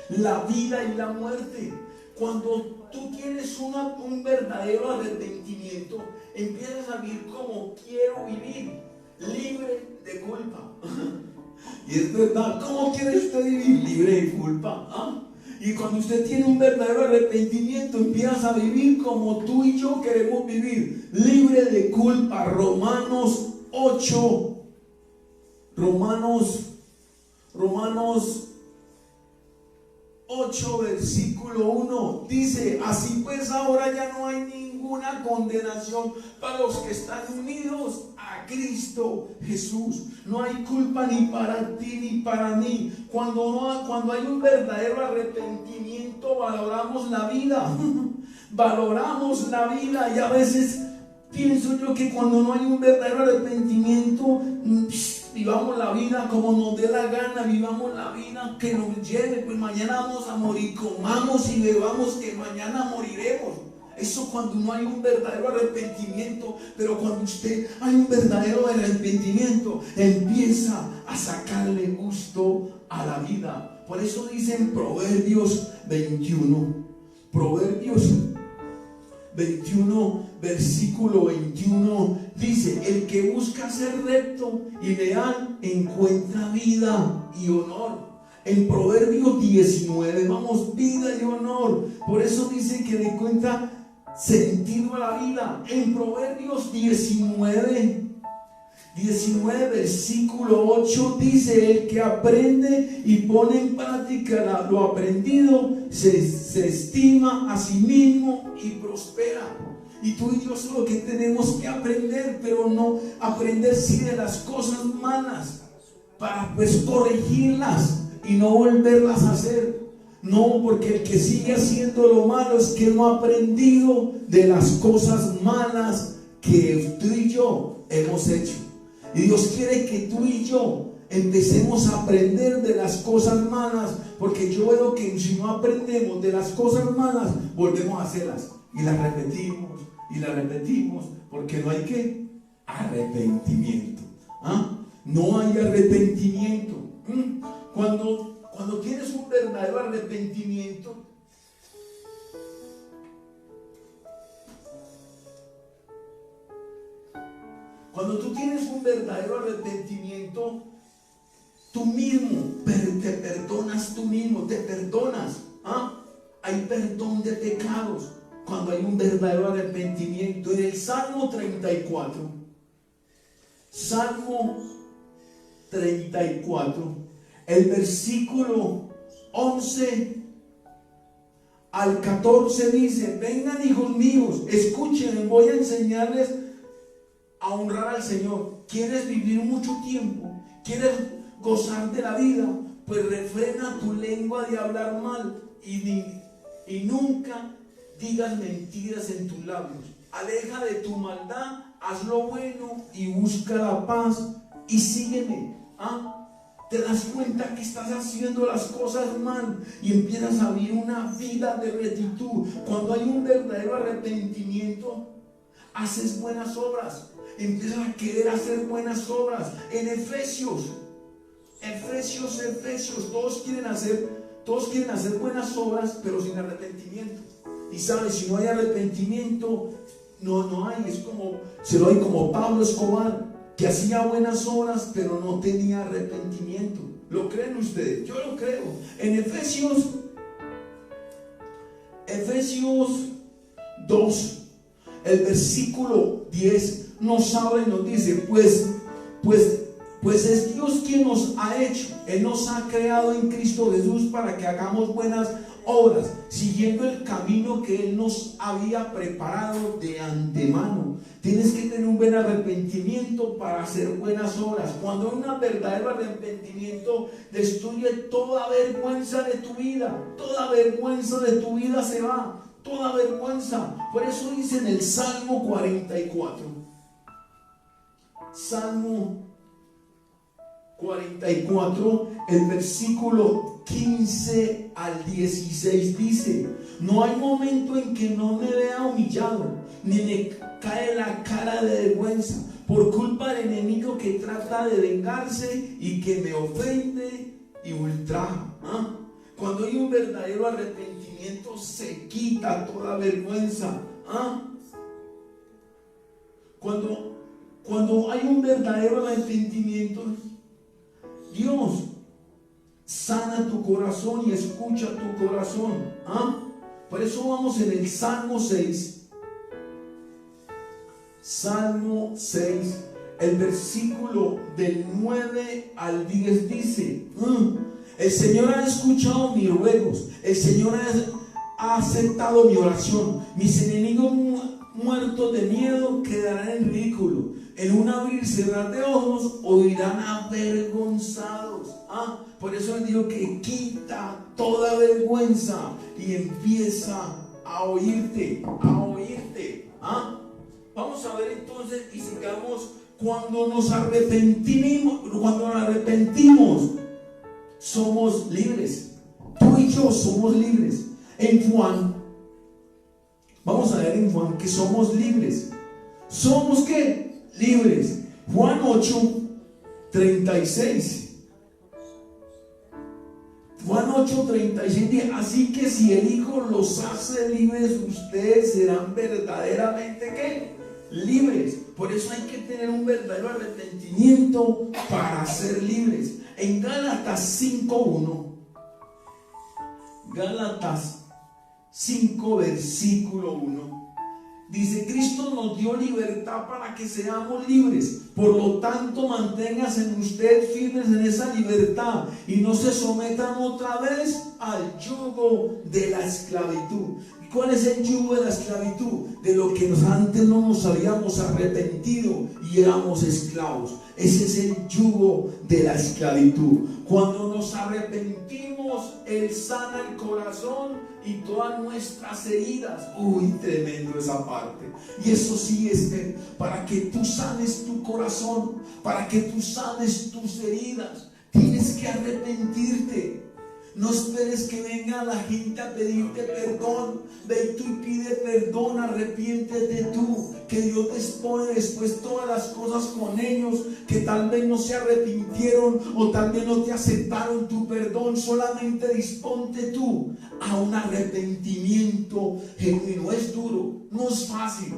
La vida y la muerte. Cuando tú tienes un verdadero arrepentimiento, empiezas a vivir como quiero vivir, libre de culpa. Y es verdad, ¿cómo quiere usted vivir libre de culpa? Y cuando usted tiene un verdadero arrepentimiento, empiezas a vivir como tú y yo queremos vivir, libre de culpa. Romanos 8, versículo 1 dice: así pues ahora ya no hay ninguna ninguna condenación para los que están unidos a Cristo Jesús. No hay culpa ni para ti ni para mí. Cuando hay un verdadero arrepentimiento, valoramos la vida. Valoramos la vida, y a veces pienso yo que cuando no hay un verdadero arrepentimiento, vivamos la vida como nos dé la gana, vivamos la vida que nos lleve, pues mañana vamos a morir, comamos y bebamos que mañana moriremos. Eso cuando no hay un verdadero arrepentimiento. Pero cuando hay un verdadero arrepentimiento, empieza a sacarle gusto a la vida. Por eso dicen Proverbios 21, versículo 21, dice: el que busca ser recto y leal encuentra vida y honor. En Proverbios 19, vamos, vida y honor. Por eso dice que le encuentra sentido a la vida. En Proverbios 19, versículo 8 dice: el que aprende y pone en práctica lo aprendido se estima a sí mismo y prospera. Y tú y yo solo que tenemos que aprender, pero no aprender sí de las cosas malas, para pues corregirlas y no volverlas a hacer. No, porque el que sigue haciendo lo malo es que no ha aprendido de las cosas malas que tú y yo hemos hecho. Y Dios quiere que tú y yo empecemos a aprender de las cosas malas, porque yo veo que si no aprendemos de las cosas malas, volvemos a hacerlas y las repetimos, porque no hay ¿qué? Arrepentimiento. No hay arrepentimiento. Cuando tienes un verdadero arrepentimiento, tú mismo te perdonas. Hay perdón de pecados cuando hay un verdadero arrepentimiento. En el Salmo 34, el versículo 11 al 14 dice: vengan, hijos míos, escuchen, voy a enseñarles a honrar al Señor. ¿Quieres vivir mucho tiempo? ¿Quieres gozar de la vida? Pues refrena tu lengua de hablar mal y nunca digas mentiras en tus labios. Aleja de tu maldad, haz lo bueno y busca la paz y sígueme. Te das cuenta que estás haciendo las cosas mal y empiezas a vivir una vida de rectitud. Cuando hay un verdadero arrepentimiento, haces buenas obras, empiezas a querer hacer buenas obras. En Efesios, todos quieren hacer buenas obras, pero sin arrepentimiento. Y sabes, si no hay arrepentimiento, no hay. Es como, se lo hay como Pablo Escobar, que hacía buenas obras, pero no tenía arrepentimiento. ¿Lo creen ustedes? Yo lo creo. En Efesios 2, el versículo 10 nos habla y nos dice: pues es Dios quien nos ha hecho. Él nos ha creado en Cristo Jesús para que hagamos buenas obras, siguiendo el camino que Él nos había preparado de antemano. Tienes que tener un buen arrepentimiento para hacer buenas obras. Cuando hay un verdadero arrepentimiento, destruye toda vergüenza de tu vida. Toda vergüenza de tu vida se va. Toda vergüenza. Por eso dice en el Salmo 44. Salmo 44, el versículo 15 al 16 dice: no hay momento en que no me vea humillado, ni me cae la cara de vergüenza por culpa del enemigo que trata de vengarse y que me ofende y ultraja. Cuando hay un verdadero arrepentimiento, se quita toda vergüenza. Cuando hay un verdadero arrepentimiento, Dios sana tu corazón y escucha tu corazón. Por eso vamos en el Salmo 6. Salmo 6, el versículo del 9 al 10 dice: el Señor ha escuchado mis ruegos, el Señor ha aceptado mi oración. Mis enemigos muertos de miedo quedarán en ridículo. En un abrir y cerrar de ojos oirán avergonzados. Por eso les digo que quita toda vergüenza y empieza a oírte, a oírte. Vamos a ver entonces y sigamos. Cuando nos arrepentimos, somos libres. Tú y yo somos libres. En Juan, vamos a ver en Juan que somos libres. ¿Somos qué? Libres. Juan 8:36. Juan 8:36 dice: así que si el Hijo los hace libres, ustedes serán verdaderamente ¿qué? Libres. Por eso hay que tener un verdadero arrepentimiento para ser libres. En Gálatas 5:1, Gálatas 5 versículo 1 dice: Cristo nos dio libertad para que seamos libres. Por lo tanto, manténganse ustedes firmes en esa libertad y no se sometan otra vez al yugo de la esclavitud. ¿Cuál es el yugo de la esclavitud? De lo que antes no nos habíamos arrepentido y éramos esclavos. Ese es el yugo de la esclavitud. Cuando nos arrepentimos, Él sana el corazón y todas nuestras heridas. Tremendo esa parte. Y eso sí es para que tú sanes tu corazón, para que tú sanes tus heridas, tienes que arrepentirte. No esperes que venga la gente a pedirte perdón. Ve tú y pide perdón, arrepiéntete tú, que Dios te expone después todas las cosas con ellos que tal vez no se arrepintieron o tal vez no te aceptaron tu perdón. Solamente disponte tú a un arrepentimiento genuino. Es duro, no es fácil.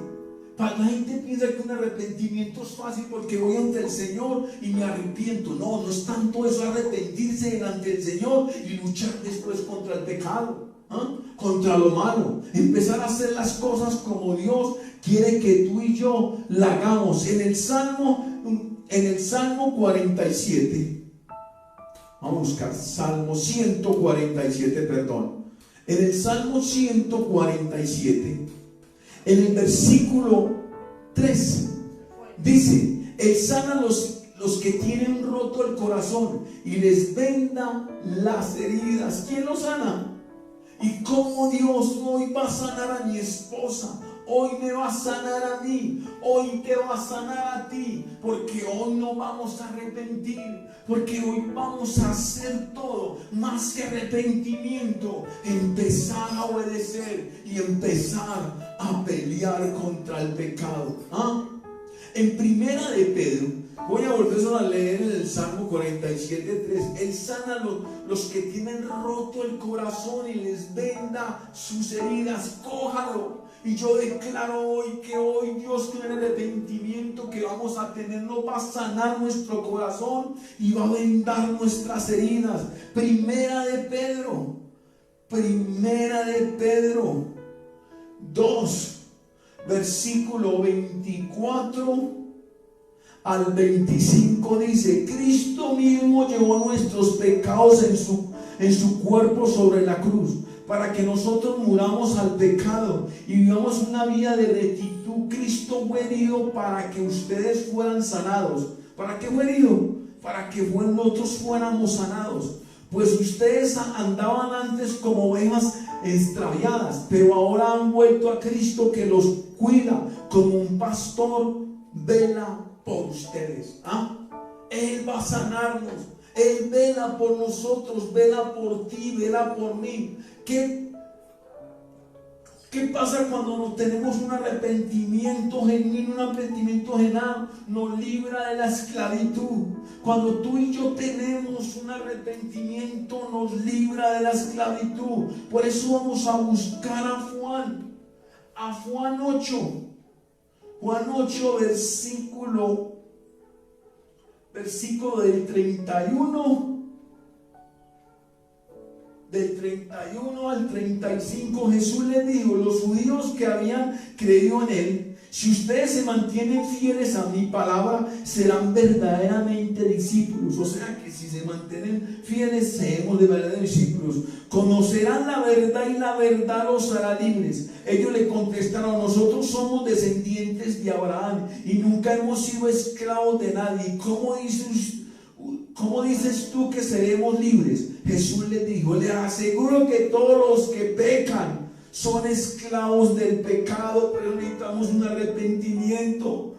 La gente piensa que un arrepentimiento es fácil porque voy ante el Señor y me arrepiento. No, no es tanto eso, arrepentirse delante del Señor y luchar después contra el pecado, contra lo malo. Empezar a hacer las cosas como Dios quiere que tú y yo la hagamos. En el Salmo 47, vamos a buscar Salmo 147, perdón. En el Salmo 147, en el versículo 3 dice: Él sana los que tienen roto el corazón y les venda las heridas. ¿Quién los sana? Y como Dios hoy va a sanar a mi esposa, hoy me va a sanar a mí, hoy te va a sanar a ti, porque hoy no vamos a arrepentir, porque hoy vamos a hacer todo más que arrepentimiento, empezar a obedecer y empezar a pelear contra el pecado. En Primera de Pedro, voy a volver a leer en el Salmo 47:3. Él sana los que tienen roto el corazón y les venda sus heridas. Cójalo. Y yo declaro hoy que hoy Dios, con el arrepentimiento que vamos a tener, nos va a sanar nuestro corazón y va a vendar nuestras heridas. Primera de Pedro 2, versículo 24 al 25 dice: Cristo mismo llevó nuestros pecados en su cuerpo sobre la cruz, para que nosotros muramos al pecado y vivamos una vida de rectitud. Cristo fue herido para que ustedes fueran sanados. ¿Para qué fue herido? Para que nosotros fuéramos sanados. Pues ustedes andaban antes como ovejas extraviadas, pero ahora han vuelto a Cristo, que los cuida como un pastor vela por ustedes. Él va a sanarnos. Él vela por nosotros, vela por ti, vela por mí. ¿Qué pasa cuando no tenemos un arrepentimiento genuino, un arrepentimiento genuino? Nos libra de la esclavitud. Cuando tú y yo tenemos un arrepentimiento, nos libra de la esclavitud. Por eso vamos a buscar a Juan 8. Juan 8, versículo del 31. del 31 al 35, Jesús les dijo: los judíos que habían creído en él, si ustedes se mantienen fieles a mi palabra, serán verdaderamente discípulos. O sea que si se mantienen fieles, seremos de verdaderos discípulos. Conocerán la verdad y la verdad los hará libres. Ellos le contestaron: nosotros somos descendientes de Abraham y nunca hemos sido esclavos de nadie. ¿Cómo dices tú que seremos libres? Jesús les dijo: les aseguro que todos los que pecan son esclavos del pecado, pero necesitamos un arrepentimiento.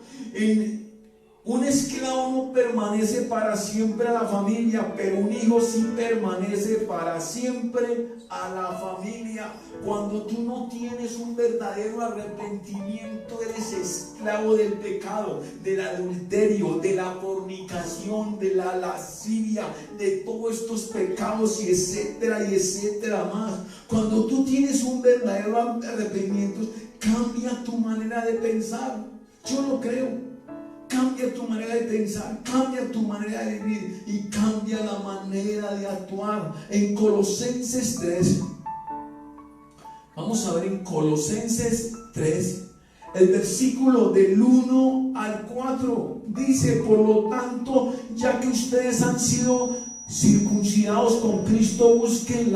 Un esclavo no permanece para siempre a la familia, pero un hijo sí permanece para siempre a la familia. Cuando tú no tienes un verdadero arrepentimiento, eres esclavo del pecado, del adulterio, de la fornicación, de la lascivia, de todos estos pecados y etcétera más. Cuando tú tienes un verdadero arrepentimiento, cambia tu manera de pensar. Yo lo creo. Cambia tu manera de pensar, cambia tu manera de vivir y cambia la manera de actuar. En Colosenses 3, vamos a ver en Colosenses 3, el versículo del 1 al 4, dice: por lo tanto, ya que ustedes han sido circuncidados con Cristo, busquen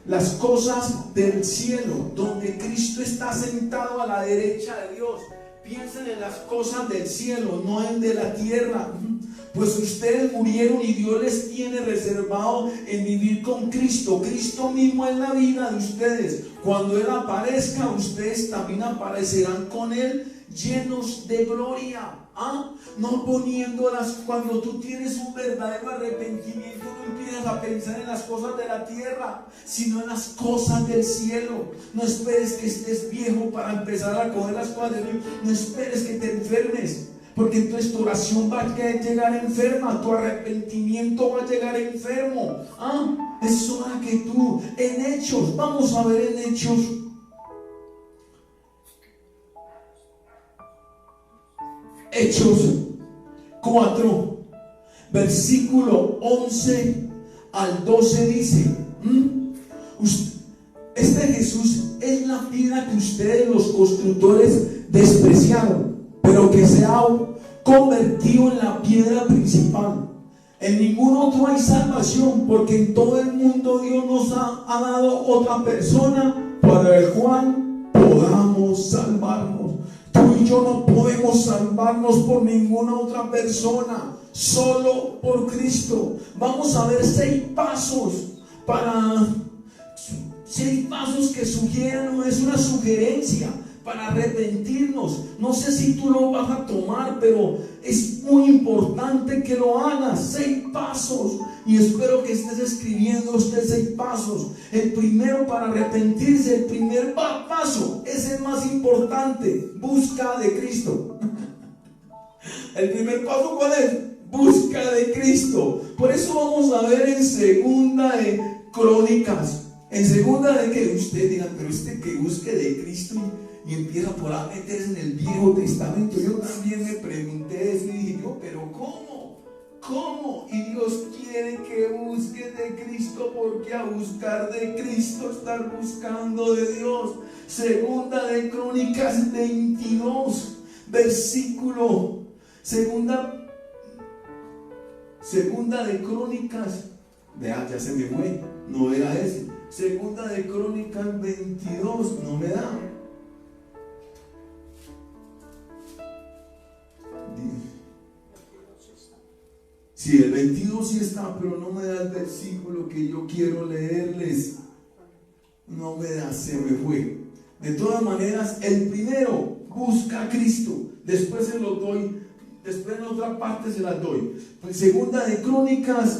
las cosas del cielo, donde Cristo está sentado a la derecha de Dios. Piensen en las cosas del cielo, no en de la tierra. Pues ustedes murieron y Dios les tiene reservado en vivir con Cristo. Cristo mismo es la vida de ustedes. Cuando Él aparezca, ustedes también aparecerán con Él, llenos de gloria. No poniéndolas. Cuando tú tienes un verdadero arrepentimiento, no empiezas a pensar en las cosas de la tierra, sino en las cosas del cielo. No esperes que estés viejo para empezar a coger las cosas de Dios. No esperes que te enfermes, porque entonces tu oración va a llegar enferma, tu arrepentimiento va a llegar enfermo. Es hora que tú, en Hechos, vamos a ver en Hechos 4, versículo 11 al 12 dice: este Jesús es la piedra que ustedes los constructores despreciaron, pero que se ha convertido en la piedra principal. En ningún otro hay salvación, porque en todo el mundo Dios nos ha dado otra persona para el cual podamos salvarnos. Tú y yo no podemos salvarnos por ninguna otra persona, solo por Cristo. Vamos a ver 6 pasos que sugieren, es una sugerencia para arrepentirnos. No sé si tú lo vas a tomar, pero es muy importante que lo hagas. 6 pasos, y espero que estés escribiendo estos 6 pasos. El primero para arrepentirse, el primer paso es el más importante: busca de Cristo. El primer paso, ¿cuál es? Busca de Cristo. Por eso vamos a ver en Segunda de Crónicas. En Segunda de que ustedes digan: pero que busque de Cristo y empieza por a meterse en el Viejo Testamento. Yo también me pregunté eso y dije yo: pero ¿cómo? Y Dios quiere que busques de Cristo, porque a buscar de Cristo, estar buscando de Dios. Segunda de Crónicas 22, versículo, segunda de Crónicas, ya se me fue, no era ese. Segunda de Crónicas 22, no me da. Sí, el 22 sí está, pero no me da el versículo que yo quiero leerles. No me da, se me fue. De todas maneras, el primero, busca a Cristo. Después se los doy, después en otra parte se las doy. Pues Segunda de Crónicas,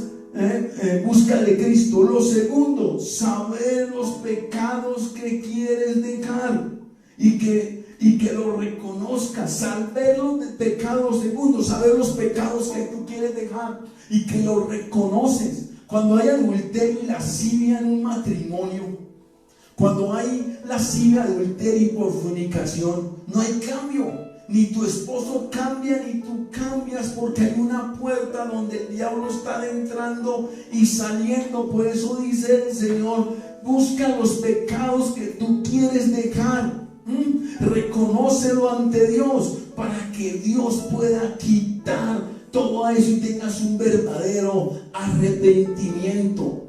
busca de Cristo. Lo segundo, saber los pecados que quieres dejar y que lo reconozcas. Saber los pecados. Segundo, saber los pecados que tú quieres dejar y que lo reconoces. Cuando hay adulterio y lascivia en un matrimonio, Cuando hay lascivia, adulterio y por fornicación, no hay cambio. Ni tu esposo cambia, ni tú cambias, porque hay una puerta donde el diablo está entrando y saliendo. Por eso dice el Señor: busca los pecados que tú quieres dejar. Reconócelo ante Dios para que Dios pueda quitar todo eso y tengas un verdadero arrepentimiento.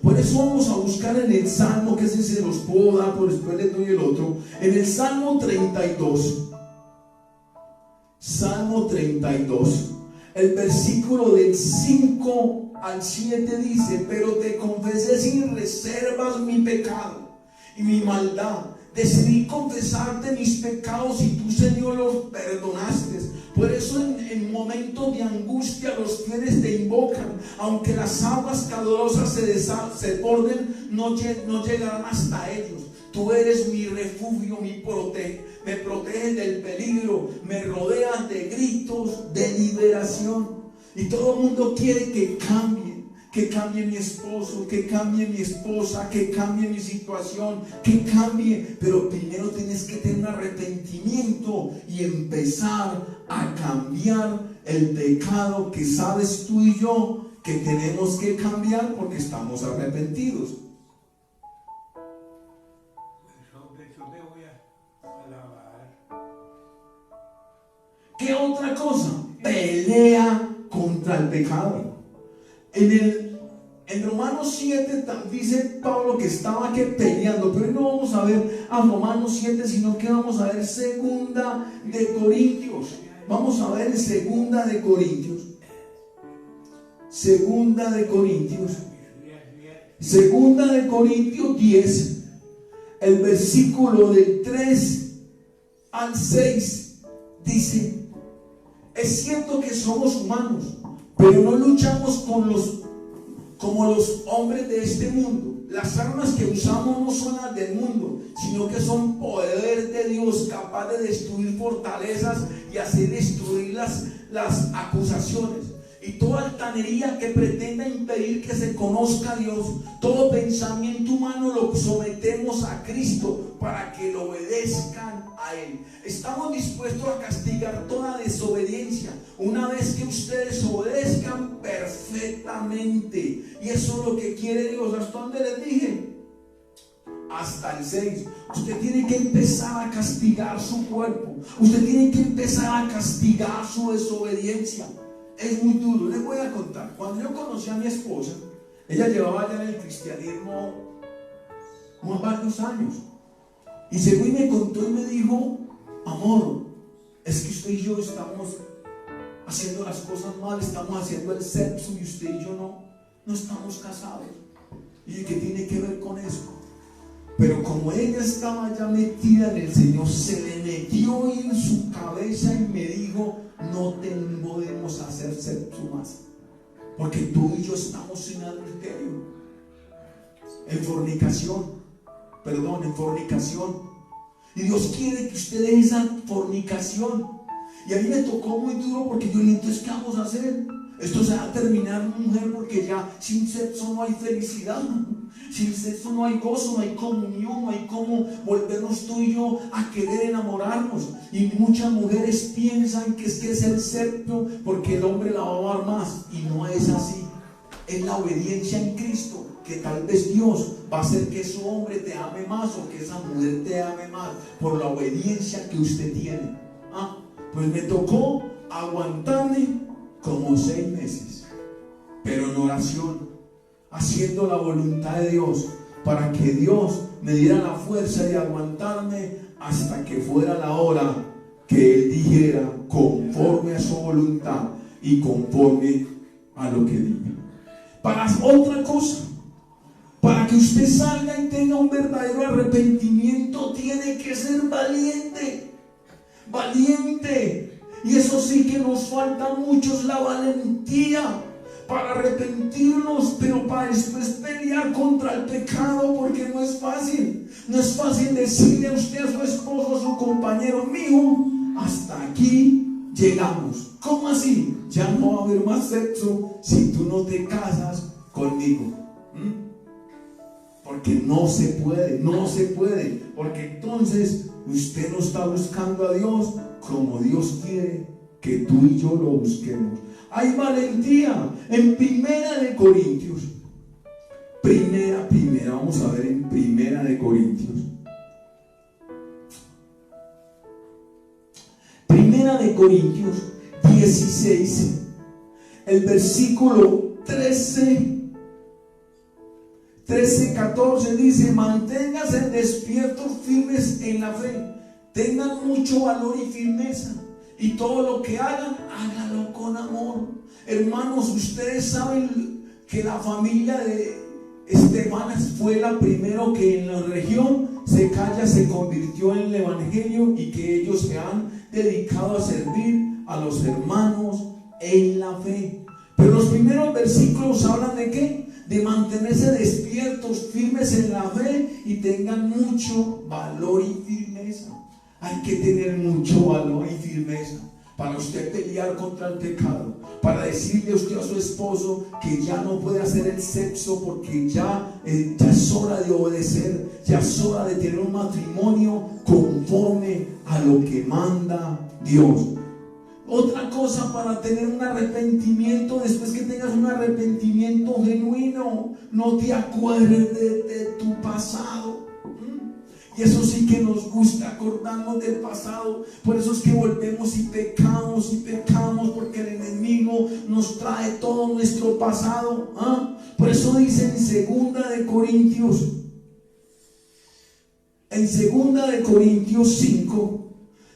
Por eso vamos a buscar en el Salmo, que ese se los puedo dar, por después les doy el otro. En el Salmo 32, el versículo del 5 al 7 dice: pero te confesé sin reservas mi pecado y mi maldad. Decidí confesarte mis pecados y tú, Señor, los perdonaste. Por eso en momentos de angustia los fieles te invocan. Aunque las aguas caudalosas se desborden, no llegarán hasta ellos. Tú eres mi refugio, me proteges del peligro, me rodeas de gritos de liberación. Y todo el mundo quiere que cambie mi esposo, que cambie mi esposa, que cambie mi situación, que cambie. Pero primero tienes que tener un arrepentimiento y empezar a cambiar el pecado que sabes tú y yo que tenemos que cambiar porque estamos arrepentidos. ¿Qué otra cosa? Pelea contra el pecado. En Romanos 7 dice Pablo que estaba peleando, pero no vamos a ver a Romanos 7, sino que vamos a ver Segunda de Corintios. Vamos a ver Segunda de Corintios. Segunda de Corintios 10, el versículo del 3 al 6 dice: es cierto que somos humanos, pero no luchamos como los hombres de este mundo. Las armas que usamos no son las del mundo, sino que son poder de Dios, capaz de destruir fortalezas y hacer destruir las acusaciones. Y toda altanería que pretenda impedir que se conozca a Dios, todo pensamiento humano lo sometemos a Cristo para que lo obedezcan a Él. Estamos dispuestos a castigar toda desobediencia una vez que ustedes obedezcan perfectamente. Y eso es lo que quiere Dios. ¿Hasta dónde les dije? Hasta el 6. Usted tiene que empezar a castigar su cuerpo. Usted tiene que empezar a castigar su desobediencia. Es muy duro. Les voy a contar. Cuando yo conocí a mi esposa, ella llevaba ya en el cristianismo varios años. Y según me contó y me dijo: amor, es que usted y yo estamos haciendo las cosas mal, estamos haciendo el sexo y usted y yo no estamos casados. Y ¿qué tiene que ver con eso? Pero como ella estaba ya metida en el Señor, se le metió en su cabeza y me dijo: no podemos hacer sexo más, porque tú y yo estamos en adulterio, en fornicación. Y Dios quiere que usted deje esa fornicación. Y a mí me tocó muy duro, porque yo dije: entonces, ¿qué vamos a hacer? Esto se va a terminar, mujer, porque ya sin sexo no hay felicidad, sin sexo no hay gozo, no hay comunión, no hay cómo volvernos tú y yo a querer enamorarnos. Y muchas mujeres piensan que es el sexo porque el hombre la va a amar más, y no es así. Es la obediencia en Cristo, que tal vez Dios va a hacer que ese hombre te ame más o que esa mujer te ame más por la obediencia que usted tiene. Pues me tocó aguantarme como 6 meses, pero en oración, haciendo la voluntad de Dios, para que Dios me diera la fuerza de aguantarme hasta que fuera la hora que Él dijera conforme a su voluntad y conforme a lo que diga. Para otra cosa, para que usted salga y tenga un verdadero arrepentimiento, tiene que ser valiente. Y eso sí que nos falta a muchos, la valentía para arrepentirnos, pero para después pelear contra el pecado, porque no es fácil. No es fácil decirle a usted, a su esposo, a su compañero: mijo, hasta aquí llegamos. ¿Cómo así? Ya no va a haber más sexo si tú no te casas conmigo. Porque no se puede, no se puede. Porque entonces usted no está buscando a Dios como Dios quiere que tú y yo lo busquemos. Hay valentía en Primera de Corintios. Primera, vamos a ver en Primera de Corintios. Primera de Corintios 16, el versículo 13-14 dice: manténganse despiertos, firmes en la fe, tengan mucho valor y firmeza, y todo lo que hagan, háganlo con amor. Hermanos, ustedes saben que la familia de Estebanas fue la primero que en la región se convirtió en el evangelio, y que ellos se han dedicado a servir a los hermanos en la fe. Pero los primeros versículos hablan de ¿qué? De mantenerse despiertos, firmes en la fe, y tengan mucho valor y firmeza. Hay que tener mucho valor y firmeza para usted pelear contra el pecado, para decirle usted a su esposo que ya no puede hacer el sexo, porque ya es hora de obedecer, ya es hora de tener un matrimonio conforme a lo que manda Dios. Otra cosa, para tener un arrepentimiento, después que tengas un arrepentimiento genuino, no te acuerdes de tu pasado. Y eso sí que nos gusta acordarnos del pasado. Por eso es que volvemos y pecamos, porque el enemigo nos trae todo nuestro pasado. Por eso dice en 2 de Corintios 5,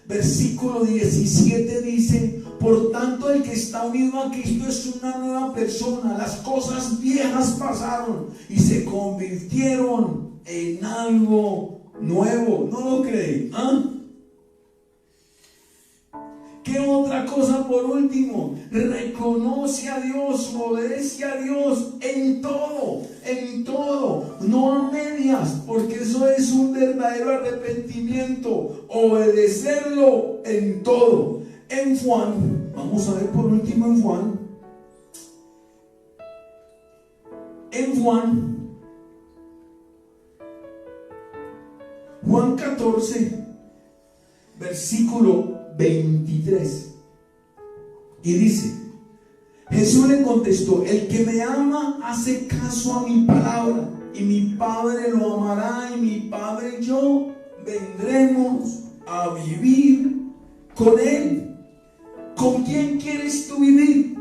versículo 17 dice: por tanto, el que está unido a Cristo es una nueva persona. Las cosas viejas pasaron y se convirtieron en algo nuevo. ¿No lo creen? ¿Qué otra cosa por último? Reconoce a Dios, obedece a Dios en todo, no a medias, porque eso es un verdadero arrepentimiento, obedecerlo en todo. En Juan, vamos a ver por último en Juan 14, versículo 23, y dice: Jesús le contestó: el que me ama hace caso a mi palabra, y mi Padre lo amará, y mi Padre y yo vendremos a vivir con él. ¿Con quién quieres tú vivir?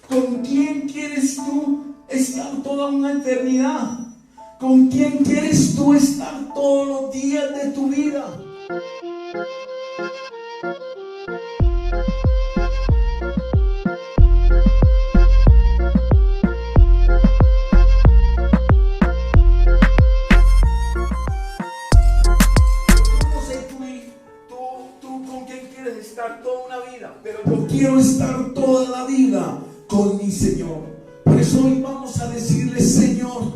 ¿Con quién quieres tú estar toda una eternidad? ¿Con quién quieres tú estar todos los días de tu vida? Toda una vida, pero yo quiero estar toda la vida con mi Señor. Por eso hoy vamos a decirle: Señor,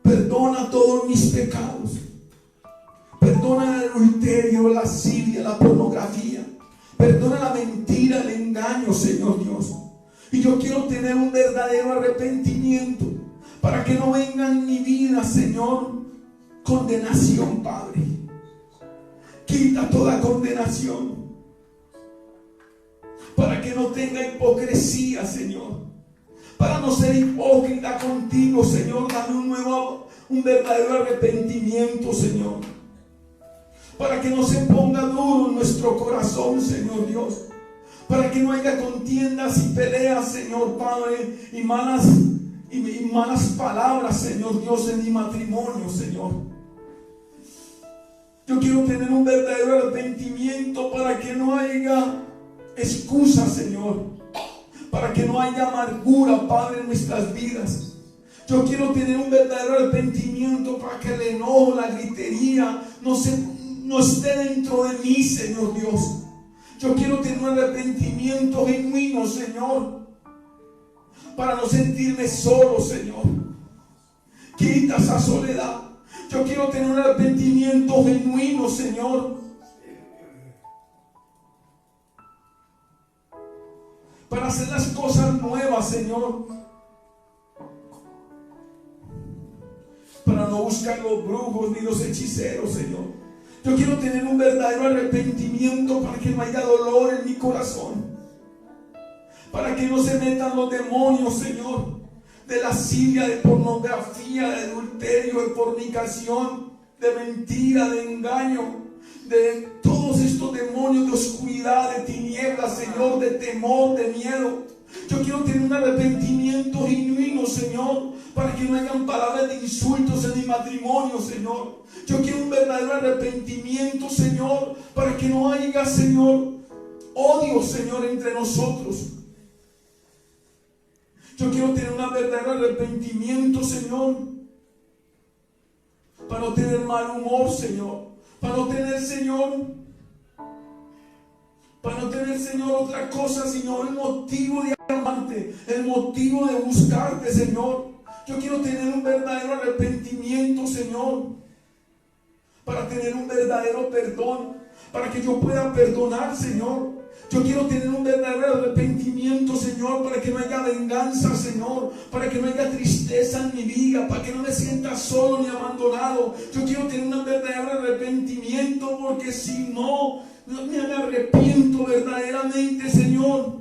perdona todos mis pecados, perdona el adulterio, la lascivia, la pornografía, perdona la mentira, el engaño, Señor Dios. Y yo quiero tener un verdadero arrepentimiento, para que no venga en mi vida, Señor, condenación, Padre. Quita toda condenación, para que no tenga hipocresía, Señor, para no ser hipócrita contigo, Señor. Dame un verdadero arrepentimiento, Señor, para que no se ponga duro nuestro corazón, Señor Dios, para que no haya contiendas y peleas, Señor Padre, y malas palabras, Señor Dios, en mi matrimonio, Señor. Yo quiero tener un verdadero arrepentimiento, para que no haya excusa, Señor, para que no haya amargura, Padre, en nuestras vidas. Yo quiero tener un verdadero arrepentimiento, para que el enojo, la gritería no esté dentro de mí, Señor Dios. Yo quiero tener un arrepentimiento genuino, Señor, para no sentirme solo, Señor. Quita esa soledad. Yo quiero tener un arrepentimiento genuino, Señor, para hacer las cosas nuevas, Señor. buscan los brujos ni los hechiceros, Señor. Yo quiero tener un verdadero arrepentimiento para que no haya dolor en mi corazón, para que no se metan los demonios, Señor, de lascivia, de pornografía, de adulterio, de fornicación, de mentira, de engaño, de todos estos demonios de oscuridad, de tinieblas, Señor, de temor, de miedo. Yo quiero tener un arrepentimiento genuino, Señor, para que no hayan palabras de insultos en mi matrimonio, Señor. Yo quiero un verdadero arrepentimiento, Señor, para que no haya, Señor, odio, Señor, entre nosotros. Yo quiero tener un verdadero arrepentimiento, Señor, para no tener mal humor, Señor, para no tener, Señor, otra cosa, sino el motivo de amarte, el motivo de buscarte, Señor. Yo quiero tener un verdadero arrepentimiento, Señor, para tener un verdadero perdón, para que yo pueda perdonar, Señor. Yo quiero tener un verdadero arrepentimiento, Señor, para que no haya venganza, Señor, para que no haya tristeza en mi vida, para que no me sienta solo ni abandonado. Yo quiero tener un verdadero arrepentimiento, porque si no me arrepiento verdaderamente, Señor.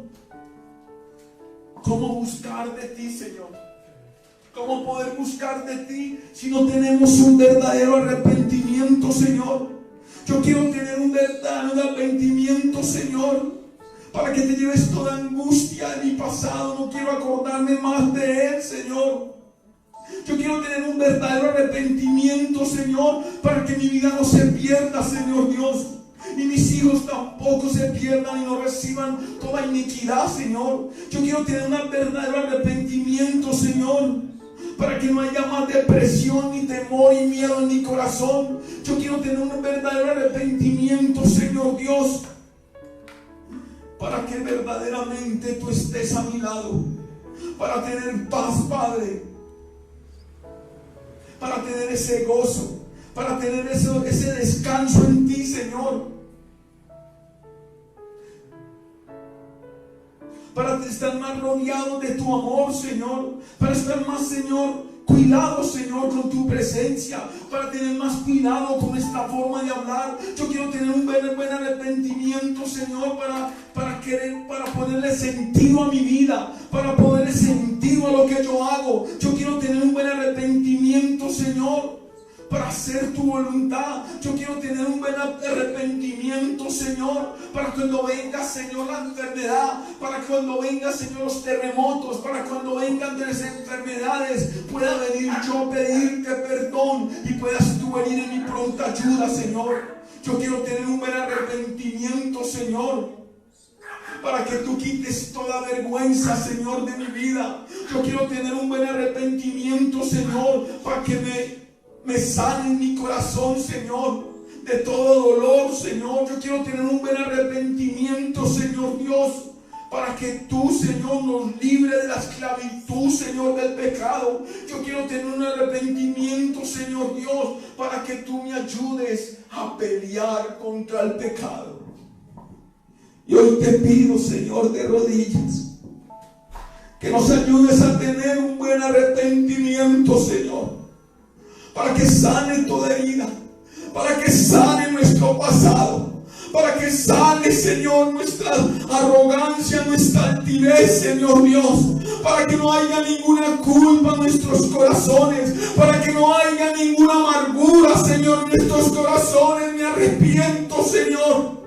¿Cómo buscar de ti, Señor? ¿Cómo poder buscar de ti si no tenemos un verdadero arrepentimiento, Señor? Yo quiero tener un verdadero arrepentimiento, Señor, para que te lleves toda angustia de mi pasado. No quiero acordarme más de él, Señor. Yo quiero tener un verdadero arrepentimiento, Señor, para que mi vida no se pierda, Señor Dios. Ni mis hijos tampoco se pierdan y no reciban toda iniquidad, Señor. Yo quiero tener un verdadero arrepentimiento, Señor, para que no haya más depresión, ni temor y miedo en mi corazón. Yo quiero tener un verdadero arrepentimiento, Señor Dios, para que verdaderamente tú estés a mi lado, para tener paz, Padre, para tener ese gozo, para tener ese descanso en ti, Señor, para estar más rodeado de tu amor, Señor, para estar más, Señor, cuidado, Señor, con tu presencia, para tener más cuidado con esta forma de hablar. Yo quiero tener un buen arrepentimiento, Señor, para ponerle sentido a mi vida, para ponerle sentido a lo que yo hago. Yo quiero tener un buen arrepentimiento, Señor, para hacer tu voluntad. Yo quiero tener un buen arrepentimiento, Señor, para cuando venga, Señor, la enfermedad, para cuando venga, Señor, los terremotos, para cuando vengan las enfermedades, pueda venir yo a pedirte perdón y puedas tú venir en mi pronta ayuda, Señor. Yo quiero tener un buen arrepentimiento, Señor, para que tú quites toda vergüenza, Señor, de mi vida. Yo quiero tener un buen arrepentimiento, Señor, para que me sane en mi corazón, Señor, de todo dolor, Señor. Yo quiero tener un buen arrepentimiento, Señor Dios, para que tú, Señor, nos libre de la esclavitud, Señor, del pecado. Yo quiero tener un arrepentimiento, Señor Dios, para que tú me ayudes a pelear contra el pecado. Y hoy te pido, Señor, de rodillas, que nos ayudes a tener un buen arrepentimiento, Señor, para que sane toda herida, para que sane nuestro pasado, para que sane, Señor, nuestra arrogancia, nuestra altivez, Señor Dios, para que no haya ninguna culpa en nuestros corazones, para que no haya ninguna amargura, Señor, en nuestros corazones. Me arrepiento, Señor.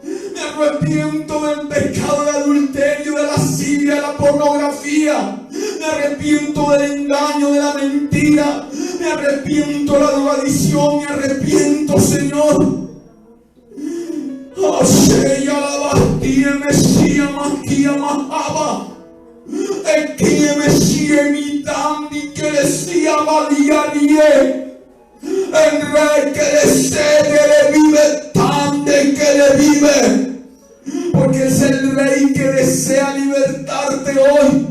Me arrepiento del pecado, del adulterio, de la lascivia, de la pornografía. Me arrepiento del engaño, de la mentira. Me arrepiento de la drogadicción. Me arrepiento, Señor. Asheya la bastía, Mesía, Maquía, Mahaba. El que Mesía, mi tandi, que decía, valía, el rey que desea, que le vive, tan de que le vive. Porque es el rey que desea libertarte hoy.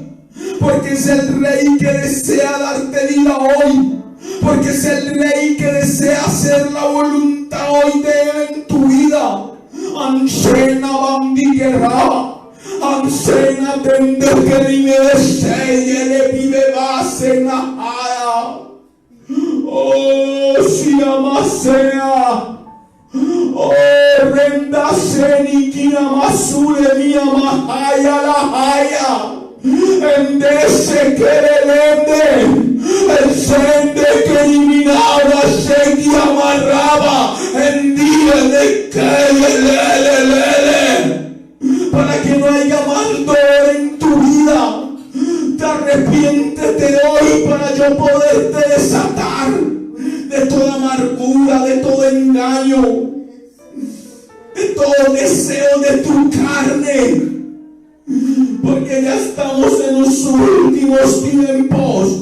Porque es el rey que desea darte vida hoy. Porque es el rey que desea hacer la voluntad hoy de él en tu vida. Ansena bandiguera. Ansena tende que vive desea y le vive base en la. Oh, si amasea. Oh, renda senikina masule mi amahaya la haya. Endese que relende. El sende que eliminaba se que amarraba. En día de que para que no haya más dolor en tu vida. Te arrepiéntete hoy para yo poderte desatar de toda amargura, de todo engaño, de todo deseo de tu carne, porque ya estamos en los últimos tiempos.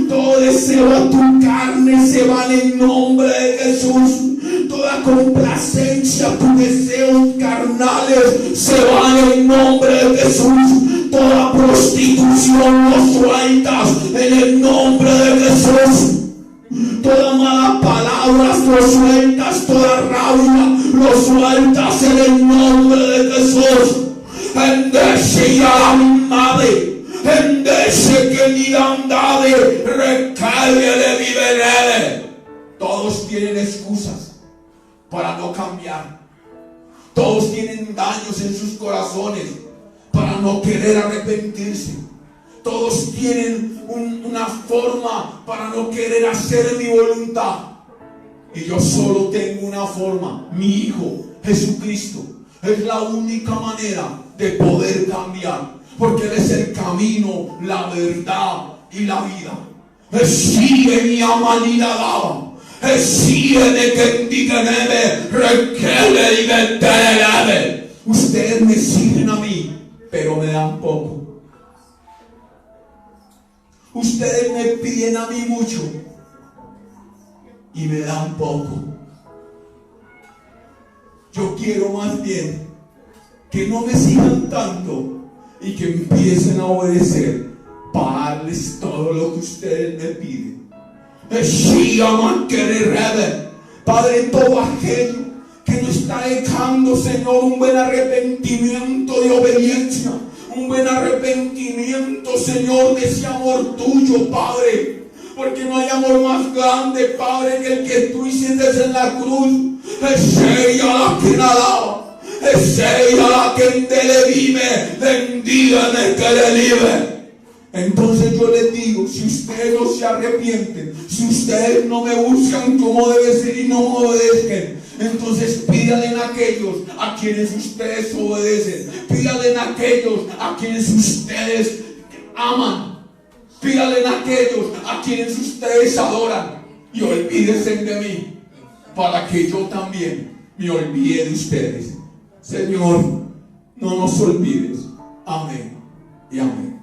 Todo deseo a tu carne se van en nombre de Jesús. Toda complacencia a tus deseos carnales se van en nombre de Jesús. Toda prostitución lo sueltas en el nombre de Jesús. Toda mala palabras lo sueltas, toda rabia lo sueltas en el nombre de Jesús. Endese ya madre, endese que ni andade, recalle de viverede. Todos tienen excusas para no cambiar. Todos tienen daños en sus corazones para no querer arrepentirse. Todos tienen una forma para no querer hacer mi voluntad. Y yo solo tengo una forma, mi Hijo Jesucristo. Es la única manera de poder cambiar, porque Él es el camino, la verdad y la vida. Sigue mi amanida daba. Sigue de que diganeme requele y venteleme. Ustedes me siguen a mí, pero me dan poco. Ustedes me piden a mí mucho y me dan poco. Yo quiero más bien que no me sigan tanto y que empiecen a obedecer para darles todo lo que ustedes me piden. Padre, todo aquello que no está dejando, Señor, un buen arrepentimiento de obediencia, un buen arrepentimiento, Señor, de ese amor tuyo, Padre, porque no hay amor más grande, Padre, que el que tú hiciste en la cruz. Es ella la que nadaba, es ella la que en te vive, bendiga en el que le libre. Entonces yo les digo, si ustedes no se arrepienten, si ustedes no me buscan como debe ser y no me obedecen, entonces pídanle a aquellos a quienes ustedes obedecen, pídanle a aquellos a quienes ustedes aman, pídanle a aquellos a quienes ustedes adoran, y olvídense de mí para que yo también me olvide de ustedes. Señor, no nos olvides. Amén y amén.